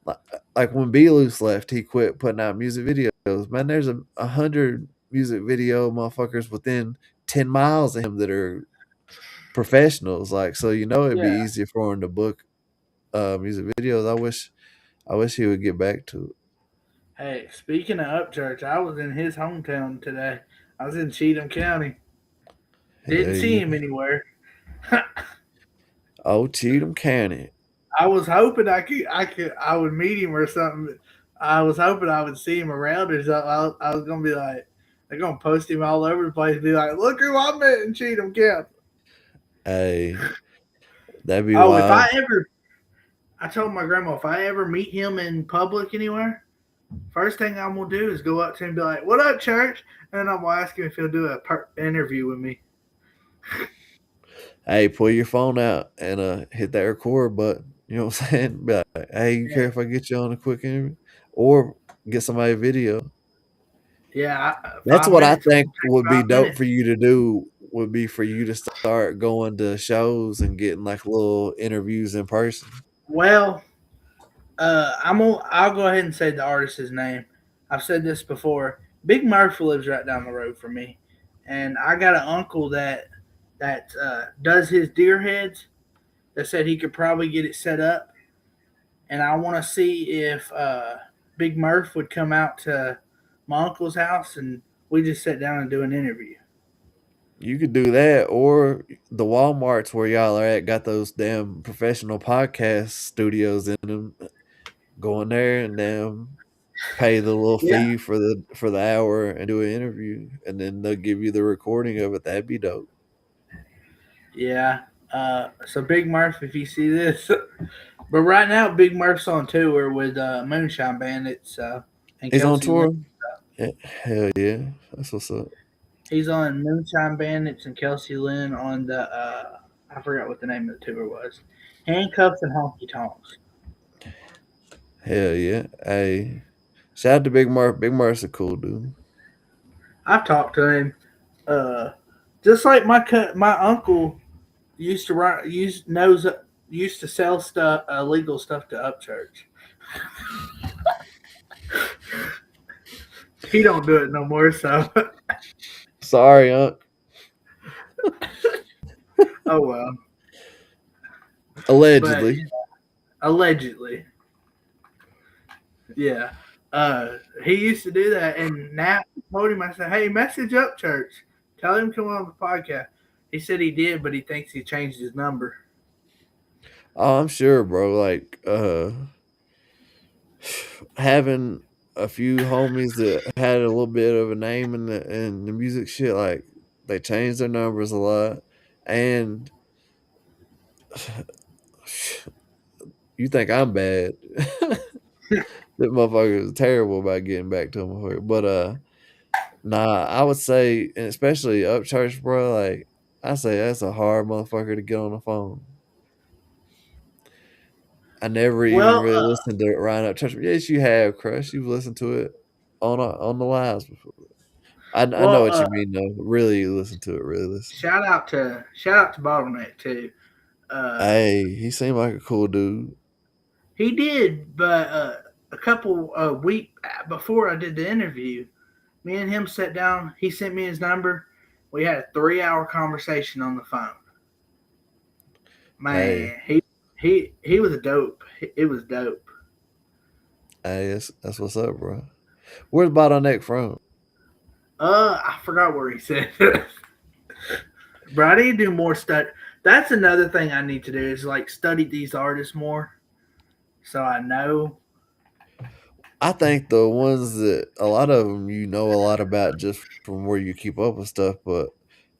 saying? Like when B Loose left, he quit putting out music videos. Man, there's 100 music video motherfuckers within 10 miles of him that are professionals. Like, so it'd be yeah. easier for him to book music videos. I wish he would get back to it. Hey, speaking of Upchurch, I was in his hometown today. I was in Cheatham County. Didn't Hell see him yeah. anywhere. Oh, Cheatham County. I was hoping I would meet him or something. I was hoping I would see him around or something. I was gonna be like, they're gonna post him all over the place. Be like, look who I met in Cheatham County. Hey, that'd be Oh, if wild. I told my grandma if I ever meet him in public anywhere, first thing I'm gonna do is go up to him and be like, "What up, church?" And I'm gonna ask him if he'll do a interview with me. Hey, pull your phone out and hit that record button. You know what I'm saying? Be like, hey, you care Yeah, if I get you on a quick interview? Or get somebody video. yeah. That's 5 what I minutes. It think won't take would be 5 dope minutes. for you to do would be for you to start going to shows and getting like little interviews in person. Well, I'll go ahead and say the artist's name. I've said this before. Big Murph lives right down the road from me, and I got an uncle that does his deer heads. That said he could probably get it set up, and I want to see if Big Murph would come out to my uncle's house and we just sit down and do an interview. You could do that, or the Walmarts where y'all are at got those damn professional podcast studios in them. Go in there and pay the little Yeah, fee for the hour and do an interview, and then they'll give you the recording of it. That'd be dope. yeah. So Big Murph, if you see this, but right now Big Murph's on tour with Moonshine Bandits and He's on Kelsey Lynn. tour. Hell yeah, that's what's up. He's on Moonshine Bandits and Kelsey Lynn on the I forgot what the name of the tour was. Handcuffs and Honky Tonks. Hell yeah. Hey, shout out to Big Mark. Big Mark's a cool dude. I've talked to him. Uh, just like my uncle used to run used to sell stuff illegal stuff to Upchurch. He don't do it no more. So Sorry, Unc. oh well. But Allegedly. allegedly, yeah. He used to do that, and now I told him, I said, "Hey, message Upchurch. Tell him to come on the podcast." He said he did, but he thinks he changed his number. Oh, I'm sure, bro. Like, having a few homies that had a little bit of a name in the music shit, like they changed their numbers a lot, and you think I'm bad? That motherfucker is terrible about getting back to him. But nah, I would say, and especially Upchurch, bro. Like I say, that's a hard motherfucker to get on the phone. I never even Well, really listened to Ryan Upchurch. Yes, you have, Crush. You've listened to it on the lives before. I know well, what you mean though. Really listen to it. Really listen. shout out to Bottleneck too. Uh, Hey, he seemed like a cool dude. he did, but a couple week before I did the interview, me and him sat down. He sent me his number. We had a 3-hour conversation on the phone. Hey, Man, he was a dope. It was dope. hey, that's what's up, bro. Where's Bottleneck from? I forgot where he said. But I need to do more study. That's another thing I need to do is like study these artists more, so I know. I think the ones that a lot of them you know a lot about just from where you keep up with stuff, but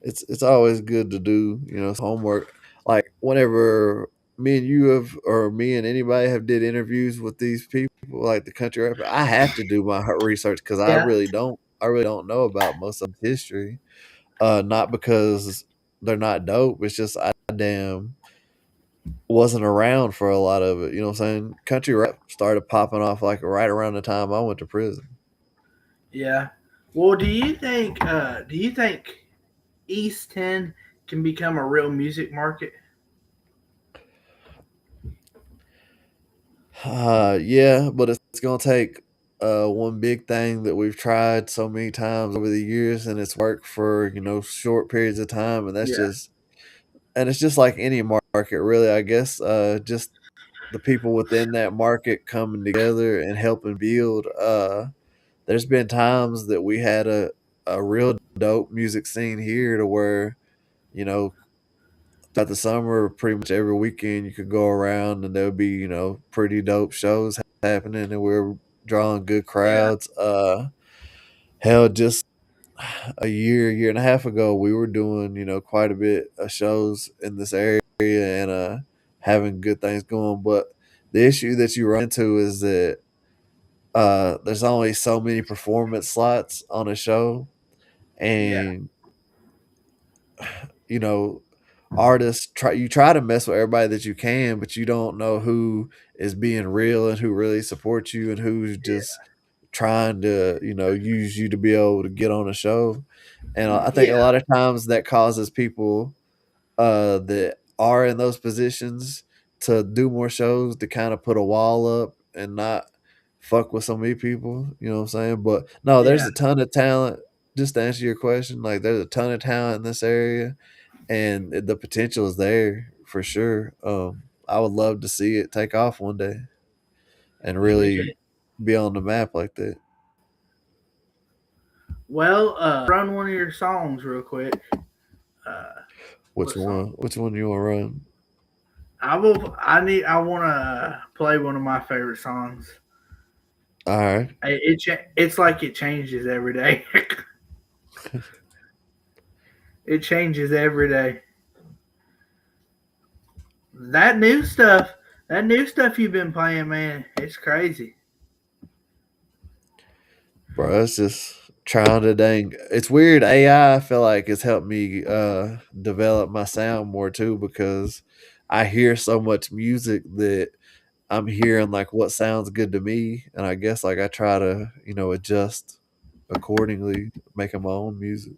it's always good to do homework. Like whenever me and you have, or me and anybody have did interviews with these people, like the country rapper, I have to do my research because Yeah, I really don't know about most of history. Not because they're not dope. It's just I damn wasn't around for a lot of it. You know what I'm saying? Country rap started popping off like right around the time I went to prison. yeah. Well, do you think East 10 can become a real music market? Yeah, but it's gonna take one big thing that we've tried so many times over the years, and it's worked for short periods of time, and Yeah, it's just like any market, really. I guess just the people within that market coming together and helping build. There's been times that we had a real dope music scene here to where you know throughout the summer, pretty much every weekend you could go around and there would be pretty dope shows happening, and we're drawing good yeah, crowds. Hell, just a year and a half ago, we were doing quite a bit of shows in this area and having good things going. But the issue that you run into is that there's only so many performance slots on a show, yeah, and you know artists try to mess with everybody that you can, but you don't know who is being real and who really supports you and who's just trying to use you to be able to get on a show. And I think a yeah, lot of times that causes people that are in those positions to do more shows, to kind of put a wall up and not fuck with so many people. You know what I'm saying? But no, there's yeah. a ton of talent. Just to answer your question, like there's a ton of talent in this area, and the potential is there for sure. I would love to see it take off one day and We could. really be on the map like that. Well, run one of your songs real quick. Uh, Which what song? one? Which one you want to run? I will. I need. I want to play one of my favorite songs. All right. It's like it changes every day. It changes every day. That new stuff. That new stuff you've been playing, man. It's crazy. Bro, it's just trying to dang. It's weird. AI, I feel like it's helped me develop my sound more too, because I hear so much music that I'm hearing like what sounds good to me, and I guess like I try to adjust accordingly, making my own music.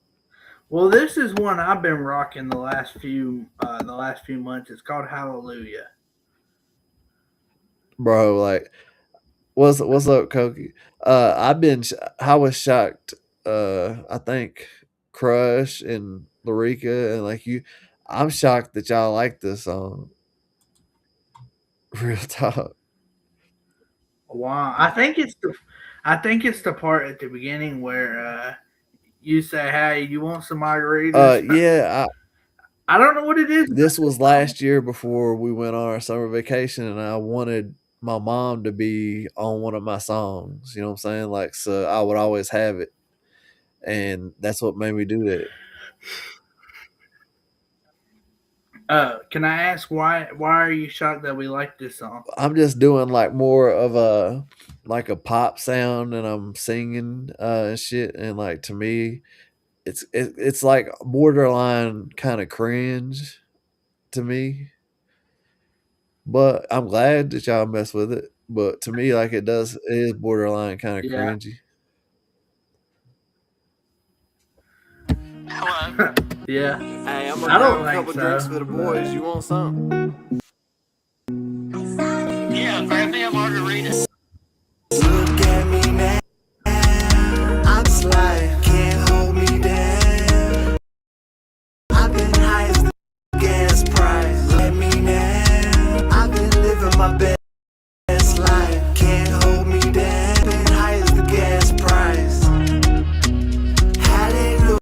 Well, this is one I've been rocking the last few months. It's called Hallelujah. Bro, like what's up, Koki? I was shocked. I think Crush and Larica and like you, I'm shocked that y'all like this song. Real talk. Wow, I think it's the part at the beginning where you say, "Hey, you want some margaritas?" Yeah, I don't know what it is about this this was song. last year before we went on our summer vacation, and I wanted my mom to be on one of my songs. You know what I'm saying? Like, so I would always have it, and that's what made me do that. Can I ask why are you shocked that we like this song? I'm just doing like more of a like a pop sound, and I'm singing and shit, and like to me, it's like borderline kind of cringe to me. But I'm glad that y'all mess with it. But to me, like it is borderline kind of Yeah, cringy. Hello. yeah. Hey, I'm gonna I grab don't a think couple drinks for the so. boys. You want some? Yeah, grab me a margarita. Look at me now. I'm sliding, can't hold me down. I've been high as the gas price. Let me now. I've been living my best life. Can't hold me down. Been high as the gas price. Hallelujah.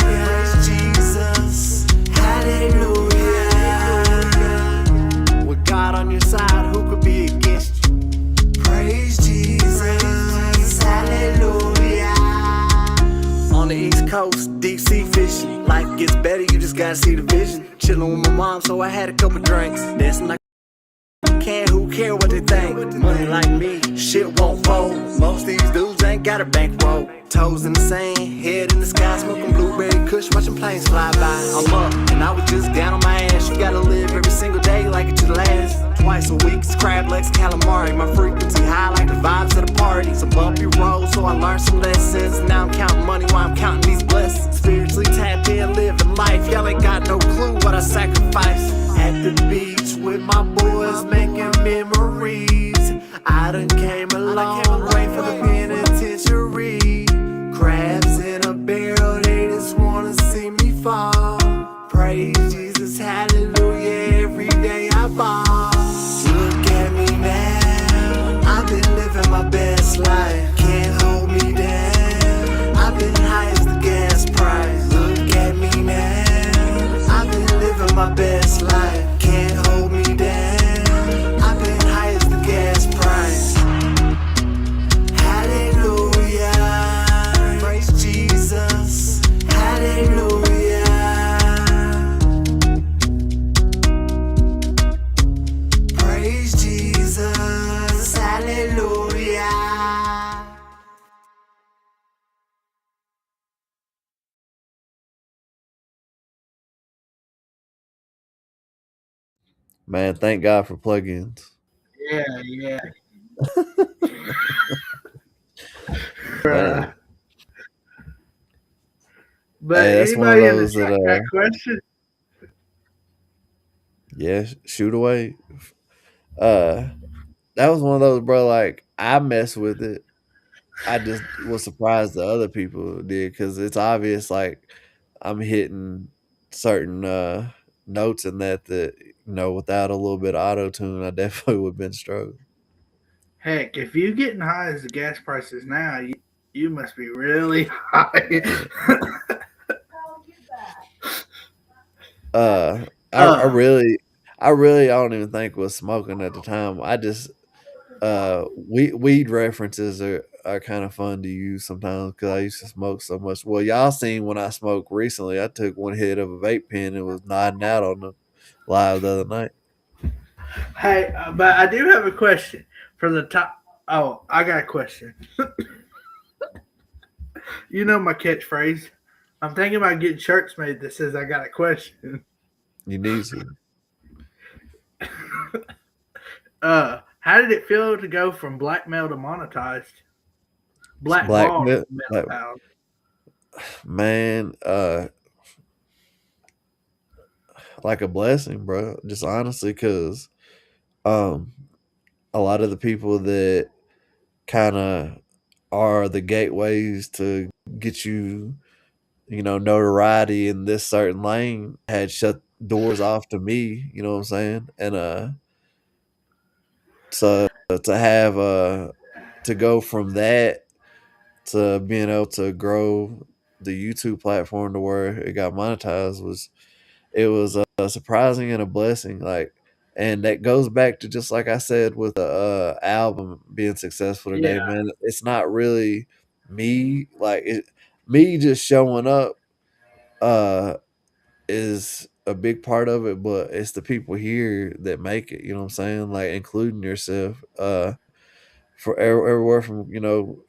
Praise Jesus. chillin' with my mom, so I had a couple drinks. Dancing like who care what they think? Money like me, shit won't fold. Most these dudes ain't got a bankroll. Toes in the sand, head in the sky, smoking blueberry kush, watching planes fly by. I'm up, and I was just down on my ass. You gotta live every single day like it should last. Twice a week, it's crab legs, calamari. My frequency high like the vibes of the party. Some bumpy roads, so I learned some lessons. Now I'm counting money while I'm counting these blessings. Spiritually tapped in, living life. Y'all ain't got no clue what I sacrifice. At the beach with my boys, making memories. I done came a long way from the penitentiary. Crabs in a barrel, they just wanna see me fall. Praise Jesus, hallelujah, every day I ball. Look at me now, I've been living my best life. Can't hold me down, I've been high as the gas price. Look at me now, I've been living my best life. Can't hold me down, I've been high as the gas price. Hallelujah, praise Jesus, hallelujah. Praise Jesus, hallelujah. Man, thank God for plugins. Yeah. Man. But Hey, that's one of anybody in the those chat got questions? yeah, shoot away. That was one of those, bro. Like I mess with it. I just was surprised that other people did because it's obvious. Like I'm hitting certain notes in that without a little bit of auto tune, I definitely would have been struggling. Heck, if you getting high as the gas prices now, you must be really high. I really I don't even think was smoking at the time. I just weed references are kind of fun to use sometimes because I used to smoke so much. Well, y'all seen when I smoked recently, I took one hit of a vape pen and was nodding out on the live the other night. Hey, but I do have a question from the top. Oh, I got a question. You know my catchphrase. I'm thinking about getting shirts made that says I got a question. You need to. How did it feel to go from blackmail to monetized? Blackballed. Man, like a blessing, bro. Just honestly, because a lot of the people that kind of are the gateways to get you, notoriety in this certain lane had shut doors off to me. You know what I'm saying? And so to have to go from that to being able to grow the YouTube platform to where it got monetized was surprising and a blessing. Like, and that goes back to just like I said with the album being successful today, man. It's not really me, me just showing up is a big part of it, but it's the people here that make it. You know what I'm saying? Like including yourself. For everywhere from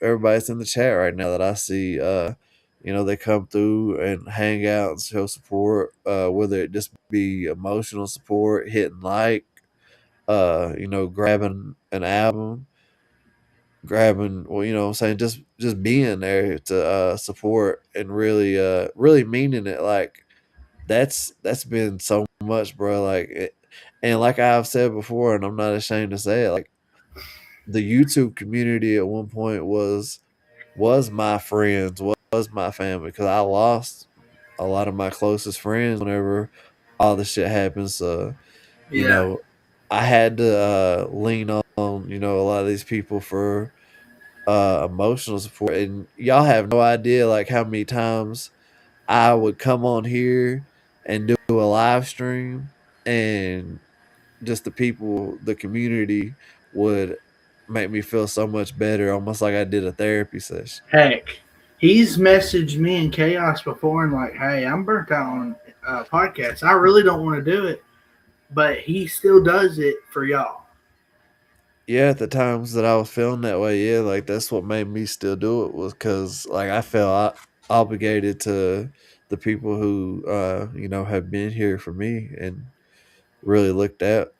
everybody that's in the chat right now that I see, they come through and hang out and show support, whether it just be emotional support, hitting like, grabbing an album, grabbing, well, what I'm saying, just being there to support and really meaning it. Like that's been so much, bro. And like I've said before, and I'm not ashamed to say it, like the YouTube community at one point was my friends, was my family, because I lost a lot of my closest friends whenever all this shit happens. So, I had to lean on, a lot of these people for emotional support. And y'all have no idea like how many times I would come on here and do a live stream and just the people, the community would make me feel so much better, almost like I did a therapy session. Heck, he's messaged me in Chaos before and like, hey, I'm burnt out on podcasts. I really don't want to do it, but he still does it for y'all. Yeah, at the times that I was feeling that way, yeah, like that's what made me still do it was because like I felt obligated to the people who have been here for me and really looked at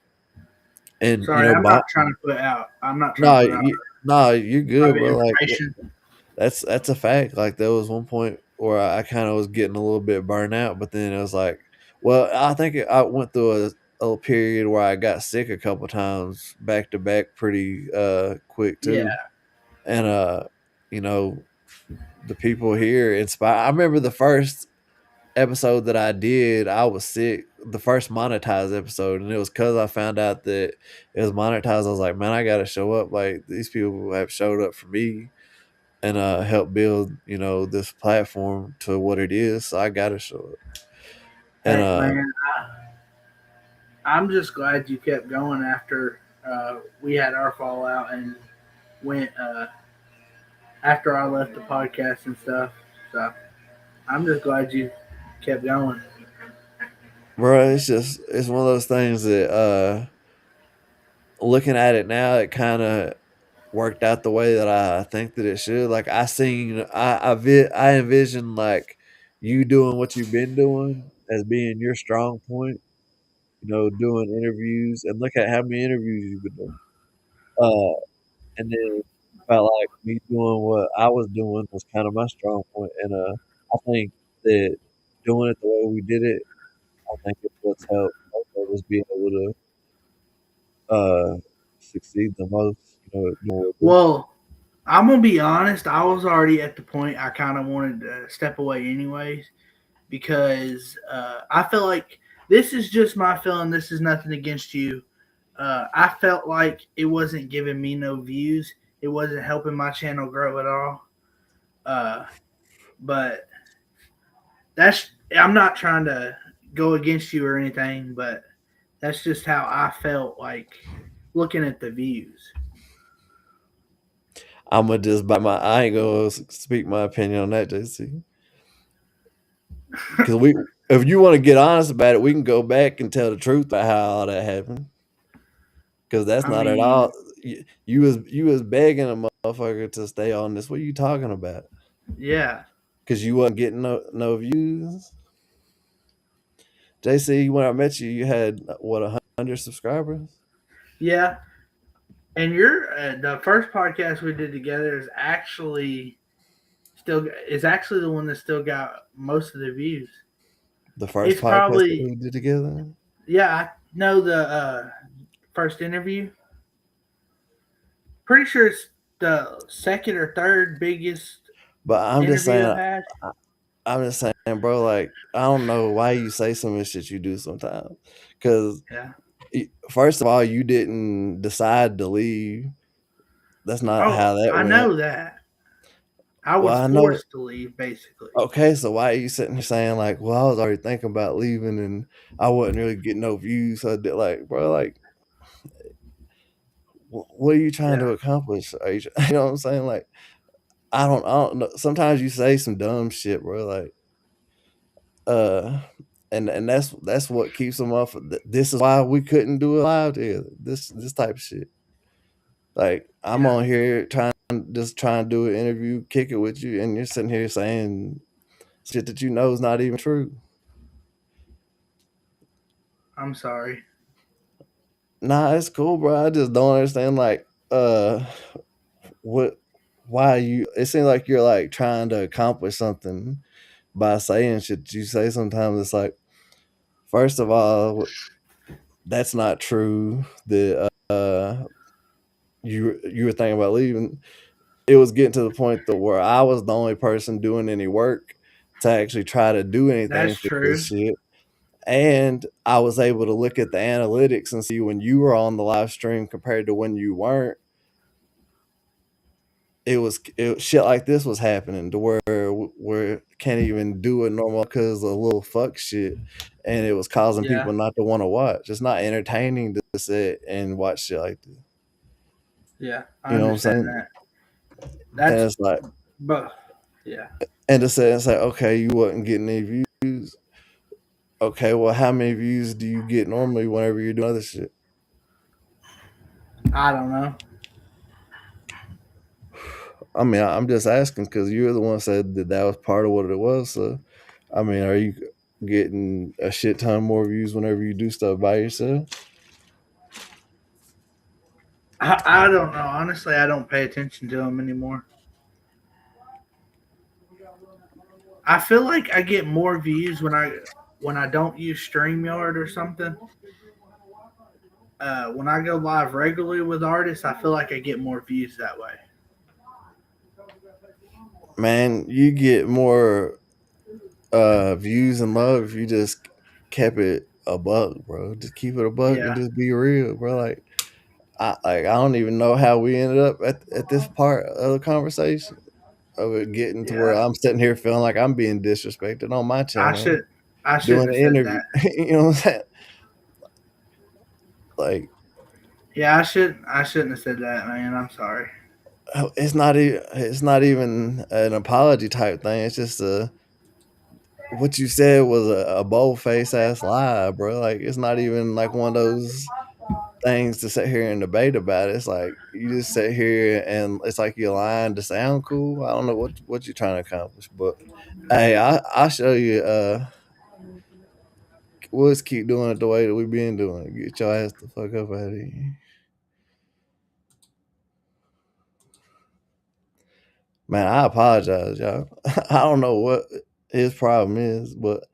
and Sorry, I'm not trying to put out. I'm not trying to no, put out you're good, private bro. Like information. that's a fact. Like there was one point where I kind of was getting a little bit burnt out, but then it was like, well, I think I went through a period where I got sick a couple times back to back, pretty quick Yeah, too, and you know, the people here inspire. I remember the first episode that I did, I was sick. The first monetized episode, and it was because I found out that it was monetized. I was like, man, I gotta show up. Like these people have showed up for me and help build, this platform to what it is. So I gotta show up. And hey man, I'm just glad you kept going after we had our fallout and went after I left the podcast and stuff. So I'm just glad you kept going. bro, it's one of those things that looking at it now, it kind of worked out the way that I think that it should. Like I envision like you doing what you've been doing as being your strong point. Doing interviews and look at how many interviews you've been doing. Uh, and then felt like me doing what I was doing was kind of my strong point. And I think that doing it the way we did it, I think it's what's helped both of us be able to succeed the most. Doing what we do. Well, I'm gonna be honest. I was already at the point I kind of wanted to step away, anyways, because I feel like this is just my feeling. This is nothing against you. I felt like it wasn't giving me no views. It wasn't helping my channel grow at all. But I'm not trying to go against you or anything, but that's just how I felt like looking at the views. I'm gonna just I ain't gonna speak my opinion on that, JC. Because if you want to get honest about it, we can go back and tell the truth about how all that happened. Because that's I not at mean, all. You was begging a motherfucker to stay on this. What are you talking about? yeah, Because you wasn't getting no views. JC, when I met you, you had what 100 subscribers. yeah. And the first podcast we did together is actually the one that still got most of the views. The first It's podcast that probably we did together. yeah. I know the first interview. Pretty sure it's the second or third biggest But I'm just interview I've saying, had. I'm just saying, bro. Like, I don't know why you say some of the shit you do sometimes. Because Yeah. first of all, you didn't decide to leave. That's not Oh, how that I went. know that. I Well, was I know. forced to leave, basically. Okay, so why are you sitting here saying like, "Well, I was already thinking about leaving, and I wasn't really getting no views." So I did, like, bro, like, what are you trying to Yeah. accomplish? Are you, you know what I'm saying? Like, I don't know. Sometimes you say some dumb shit, bro. Like, uh, and that's what keeps them off. This is why we couldn't do it live together. This type of shit. Like, I'm Yeah. on here trying to do an interview, kick it with you, and you're sitting here saying shit that you know is not even true. I'm sorry. Nah, it's cool, bro. I just don't understand, like, what, why you. It seems like you're like trying to accomplish something by saying shit you say. Sometimes it's like, first of all, that's not true. That you were thinking about leaving. It was getting to the point that where I was the only person doing any work to actually try to do anything That's for this true. shit. And I was able to look at the analytics and see when you were on the live stream compared to when you weren't. Shit like this was happening to where can't even do it normal because of little fuck shit, and it was causing Yeah. people not to want to watch. It's not entertaining to sit and watch shit like this. Yeah. I You know what I'm understand saying? that. And That's, it's like, but yeah. and to say it's like, okay, you wasn't getting any views. Okay, well, how many views do you get normally whenever you're doing other shit? I don't know. I mean, I'm just asking because you're the one said that was part of what it was. So, I mean, are you getting a shit ton more views whenever you do stuff by yourself? I don't know. Honestly, I don't pay attention to them anymore. I feel like I get more views when I don't use StreamYard or something. When I go live regularly with artists, I feel like I get more views that way. Man, you get more views and love if you just kept it a buck, bro. Just keep it a buck and Yeah, just be real, bro. Like I don't even know how we ended up at this part of the conversation of it getting to where yeah. I'm sitting here feeling like I'm being disrespected on my I channel should I doing shouldn't an have said interview. that. You know what I'm saying? Like Yeah, I shouldn't have said that, man. I'm sorry. it's not even an apology type thing. It's just what you said was a bold face ass lie, bro. Like it's not even like one of those things to sit here and debate about. It's like you just sit here and it's like you're lying to sound cool. I don't know what you're trying to accomplish, but hey, I'll show you. We'll just keep doing it the way that we've been doing it. Get your ass the fuck up out of here. Man, I apologize, y'all. I don't know what his problem is, but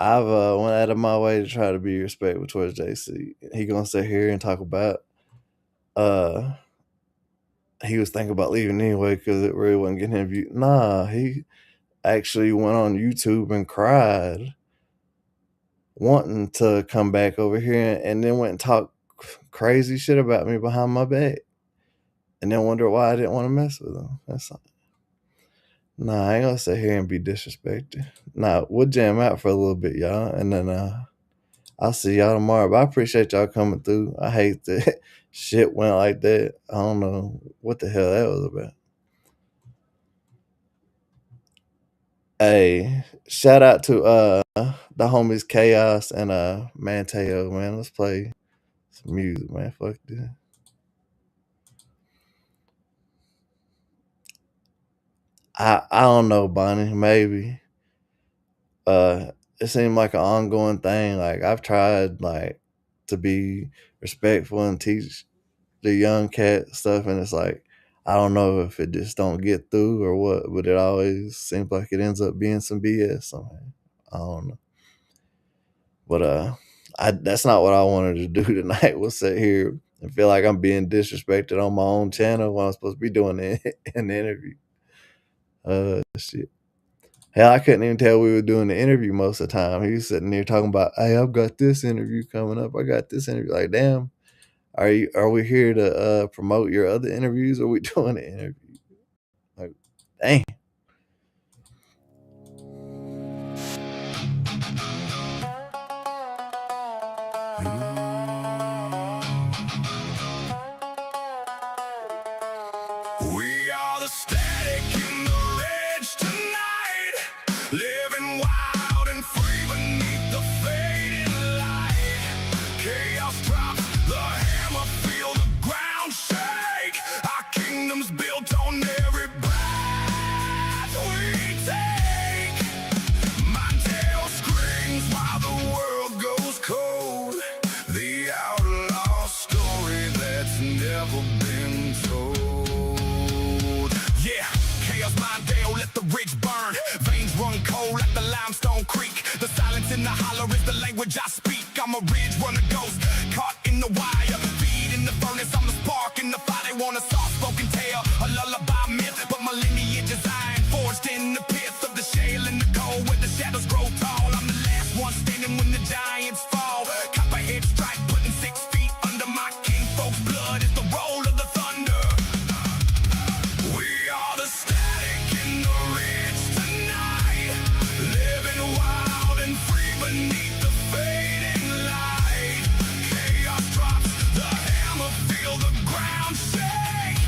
I've went out of my way to try to be respectful towards JC. He gonna sit here and talk about uh he was thinking about leaving anyway because it really wasn't getting him views. Nah, he actually went on YouTube and cried, wanting to come back over here, and then went and talked crazy shit about me behind my back, and then wonder why I didn't want to mess with him. That's all. Nah, I ain't gonna sit here and be disrespected. Nah, we'll jam out for a little bit, y'all, and then I'll see y'all tomorrow. But I appreciate y'all coming through. I hate that shit went like that. I don't know what the hell that was about. Hey, shout out to the homies Chaos and Manteo, man. Let's play some music, man. Fuck this. I don't know, Bonnie. Maybe. It seemed like an ongoing thing. Like I've tried like to be respectful and teach the young cat stuff, and it's like I don't know if it just don't get through or what, but it always seems like it ends up being some BS somehow. I don't know. But that's not what I wanted to do tonight. Was sit here and feel like I'm being disrespected on my own channel when I'm supposed to be doing an interview. Shit. Hell, I couldn't even tell we were doing the interview most of the time. He was sitting there talking about, "Hey, I've got this interview coming up. I got this interview." Like, damn, are we here to promote your other interviews, or are we doing an interview? Like, dang. We are the static in the ridge tonight, living wild and free beneath the fading light. Chaos drops the hammer, feel the ground shake. Our kingdom's built on every breath we take. My tail screams while the world goes cold. The outlaw story that's never been told. Yeah, chaos mind Dale, let the ridge burn. Veins run cold like the limestone creek. The silence in the holler is the language I speak. I'm a ridge runner ghost, caught in the wire. Feed in the furnace, I'm the spark in the fire. They want a soft-spoken tale, a lullaby myth, but my lineage is iron, forged in the pits of the shale and the cold where the shadows grow tall. I'm the last one standing when the giants fall. Copperhead strike, putting 6 feet under my kinfolk's blood is the roll of the thunder. We are the static in the ridge tonight, living wild and free beneath the fading light. Chaos drops the hammer, feel the ground shake.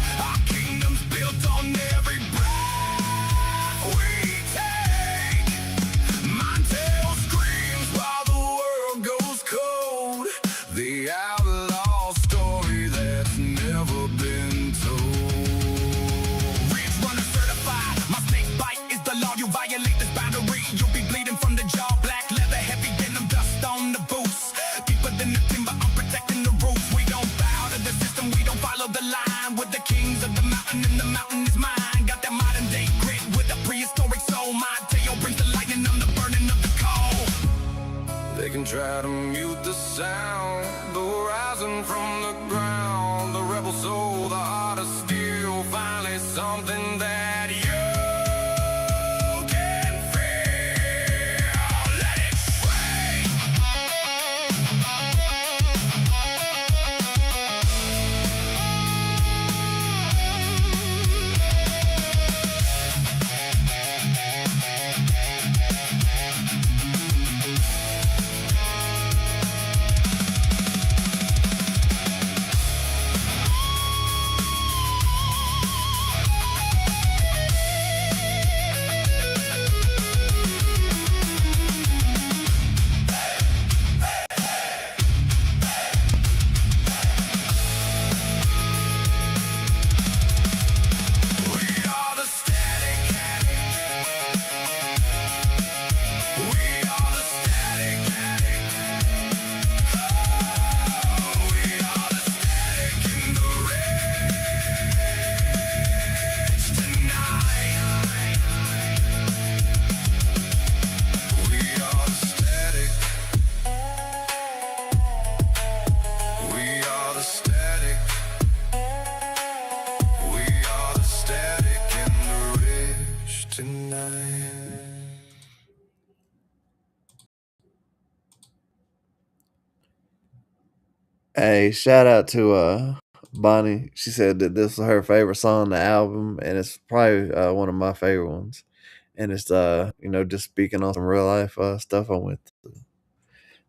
line with the kings of the mountain, and the mountain is mine. Got that modern day grit with a prehistoric soul. My tail brings the lightning, I'm the burning of the coal. They can try to mute the sound, the rising from the ground, the rebel soul, the heart of steel, finally something that you can feel. Let it free. Hey, shout out to Bonnie. She said that this was her favorite song on the album, and it's probably one of my favorite ones. And it's just speaking on some real life stuff I went through.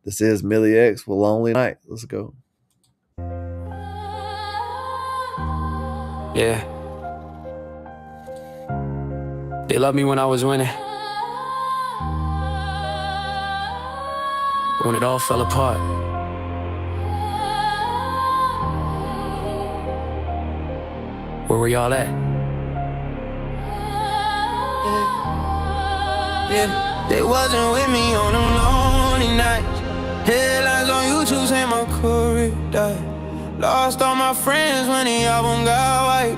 This is Milli X with Lonely Night. Let's go. Yeah. They loved me when I was winning, but when it all fell apart, where were y'all at? Yeah, they wasn't with me on them lonely nights. Headlines on YouTube say my career died. Lost all my friends when the album got white.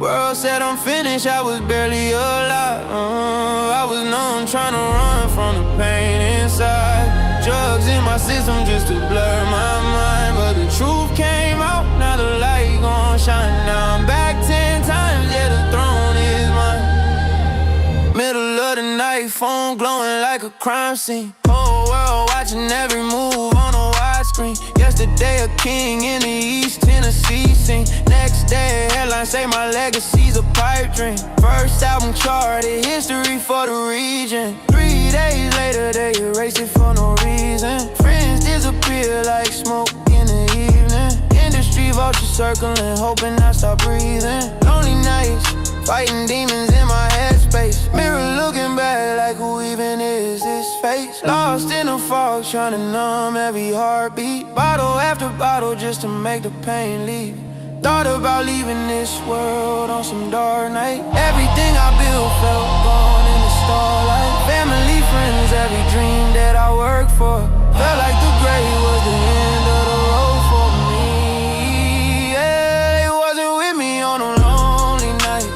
World said I'm finished, I was barely alive. I was numb, trying to run from the pain inside. Drugs in my system just to blur my mind, but the truth came out, now the light gon' shine. Now I'm back 10 times, yeah, the throne is mine. Middle of the night, phone glowing like a crime scene. Whole world watching every move on a widescreen. Yesterday a king in the East Tennessee scene. Next day headlines say my legacy's a pipe dream. First album charted, history for the region. 3 days later they erased it for no reason. Friends disappear like smoke in the evening. Industry vultures circling, hoping I stop breathing. Lonely nights, fighting demons in my headspace. Mirror looking back like who even is this face? Lost in the fog, trying to numb every heartbeat. Bottle after bottle just to make the pain leave. Thought about leaving this world on some dark night. Everything I built felt gone in the starlight. Family, friends, every dream that I worked for. Felt like the grave was the end of the road for me. Yeah, it wasn't with me on a lonely night.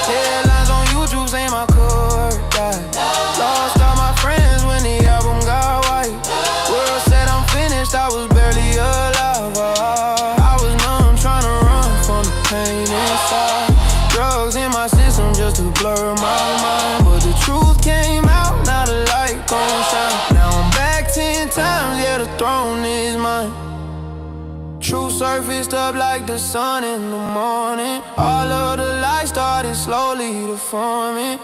Headlines on YouTube say my career died. Lost all my friends when the album got white. World said I'm finished, I was barely alive. I was numb, trying to run from the pain inside. Drugs in my system just to blur my mind, but the truth came out, now the light gon' shine. Now I'm back 10 times, yeah, the throne is mine. Truth surfaced up like the sun in the morning. All of the lights started slowly to forming.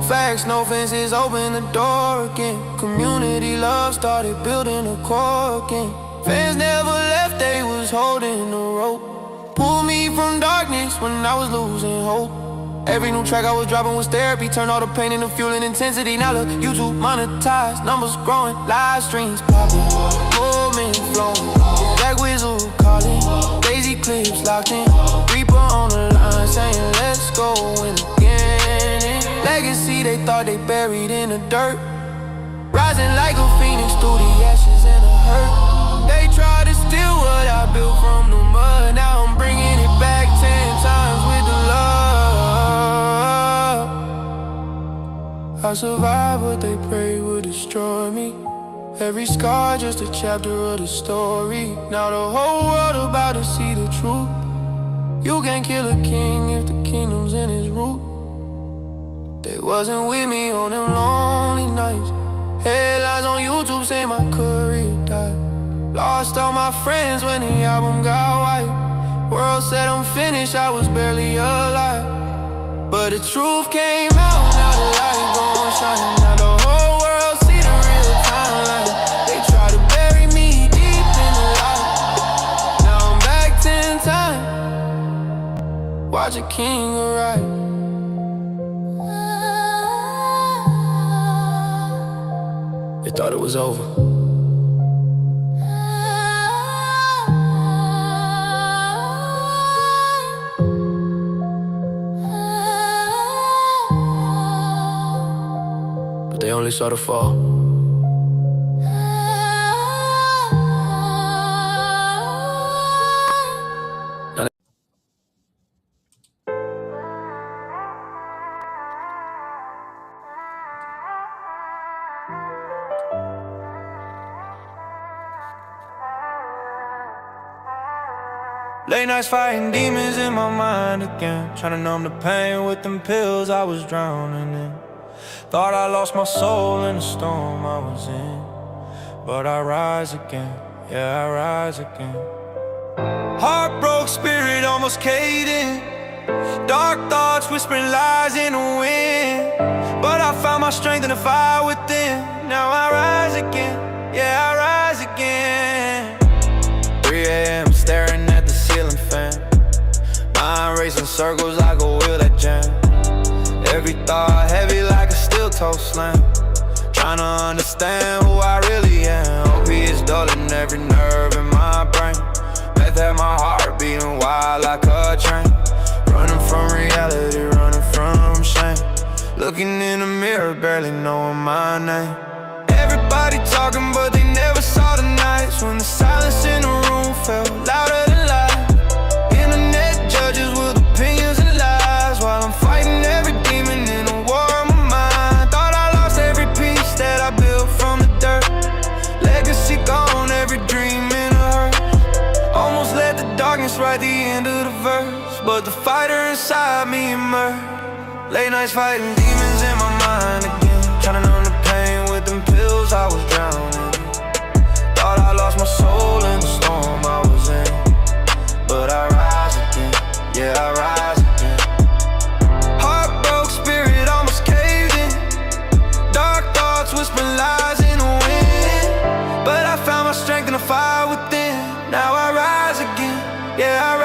Facts, no fences, open the door again. Community love started building a core again. Fans never left, they was holding the rope. Pulled me from darkness when I was losing hope. Every new track I was dropping was therapy. Turned all the pain into fuel and intensity. Now look, YouTube monetized, numbers growing, live streams popping, movement flowing, Black Whistle calling, Daisy clips locked in, Reaper on the line saying let's go win again. Legacy they thought they buried in the dirt, rising like a phoenix through the ashes and the hurt. They tried to steal what I built from the mud. Now I'm bringing it back 10 times. I survived what they prayed would destroy me. Every scar just a chapter of the story. Now the whole world about to see the truth. You can't kill a king if the kingdom's in his root. They wasn't with me on them lonely nights. Headlines on YouTube say my career died. Lost all my friends when the album got white. World said I'm finished, I was barely alive. But the truth came out, now the light gon' shine. Now the whole world see the real timeline. They try to bury me deep in the light. Now I'm back 10 times. Watch a king arrive. They thought it was over. But they only saw the fall. Late nights fighting demons in my mind again, trying to numb the pain with them pills I was drowning in. Thought I lost my soul in the storm I was in, but I rise again, yeah, I rise again. Heart broke, spirit almost caved in. Dark thoughts whispering lies in the wind, but I found my strength in the fire within. Now I rise again, yeah, I rise again. 3 a.m. staring at the ceiling fan, mind racing circles like a wheel that jam. Every thought heavy like a steel toe slam, trying to understand who I really am. Opiates dulling every nerve in my brain, meth at my heart beating wild like a train. Running from reality, running from shame, looking in the mirror, barely knowing my name. Everybody talking but they never saw the nights when the silence in the room felt louder than life. Internet judges with opinions and lies, while I'm fighting every demon in a war of my mind. Thought I lost every piece that I built from the dirt. Legacy gone, every dream in a hearse. Almost let the darkness write the end of the verse, but the fighter inside me emerged. Late nights fighting demons in my mind again, trying to numb the pain with them pills I was drowning in. Thought I lost my soul in the storm I was in, but I rise again, yeah, I rise again. Heart broke, spirit almost caved in. Dark thoughts whispering lies in the wind, but I found my strength in the fire within. Now I rise again, yeah, I rise again.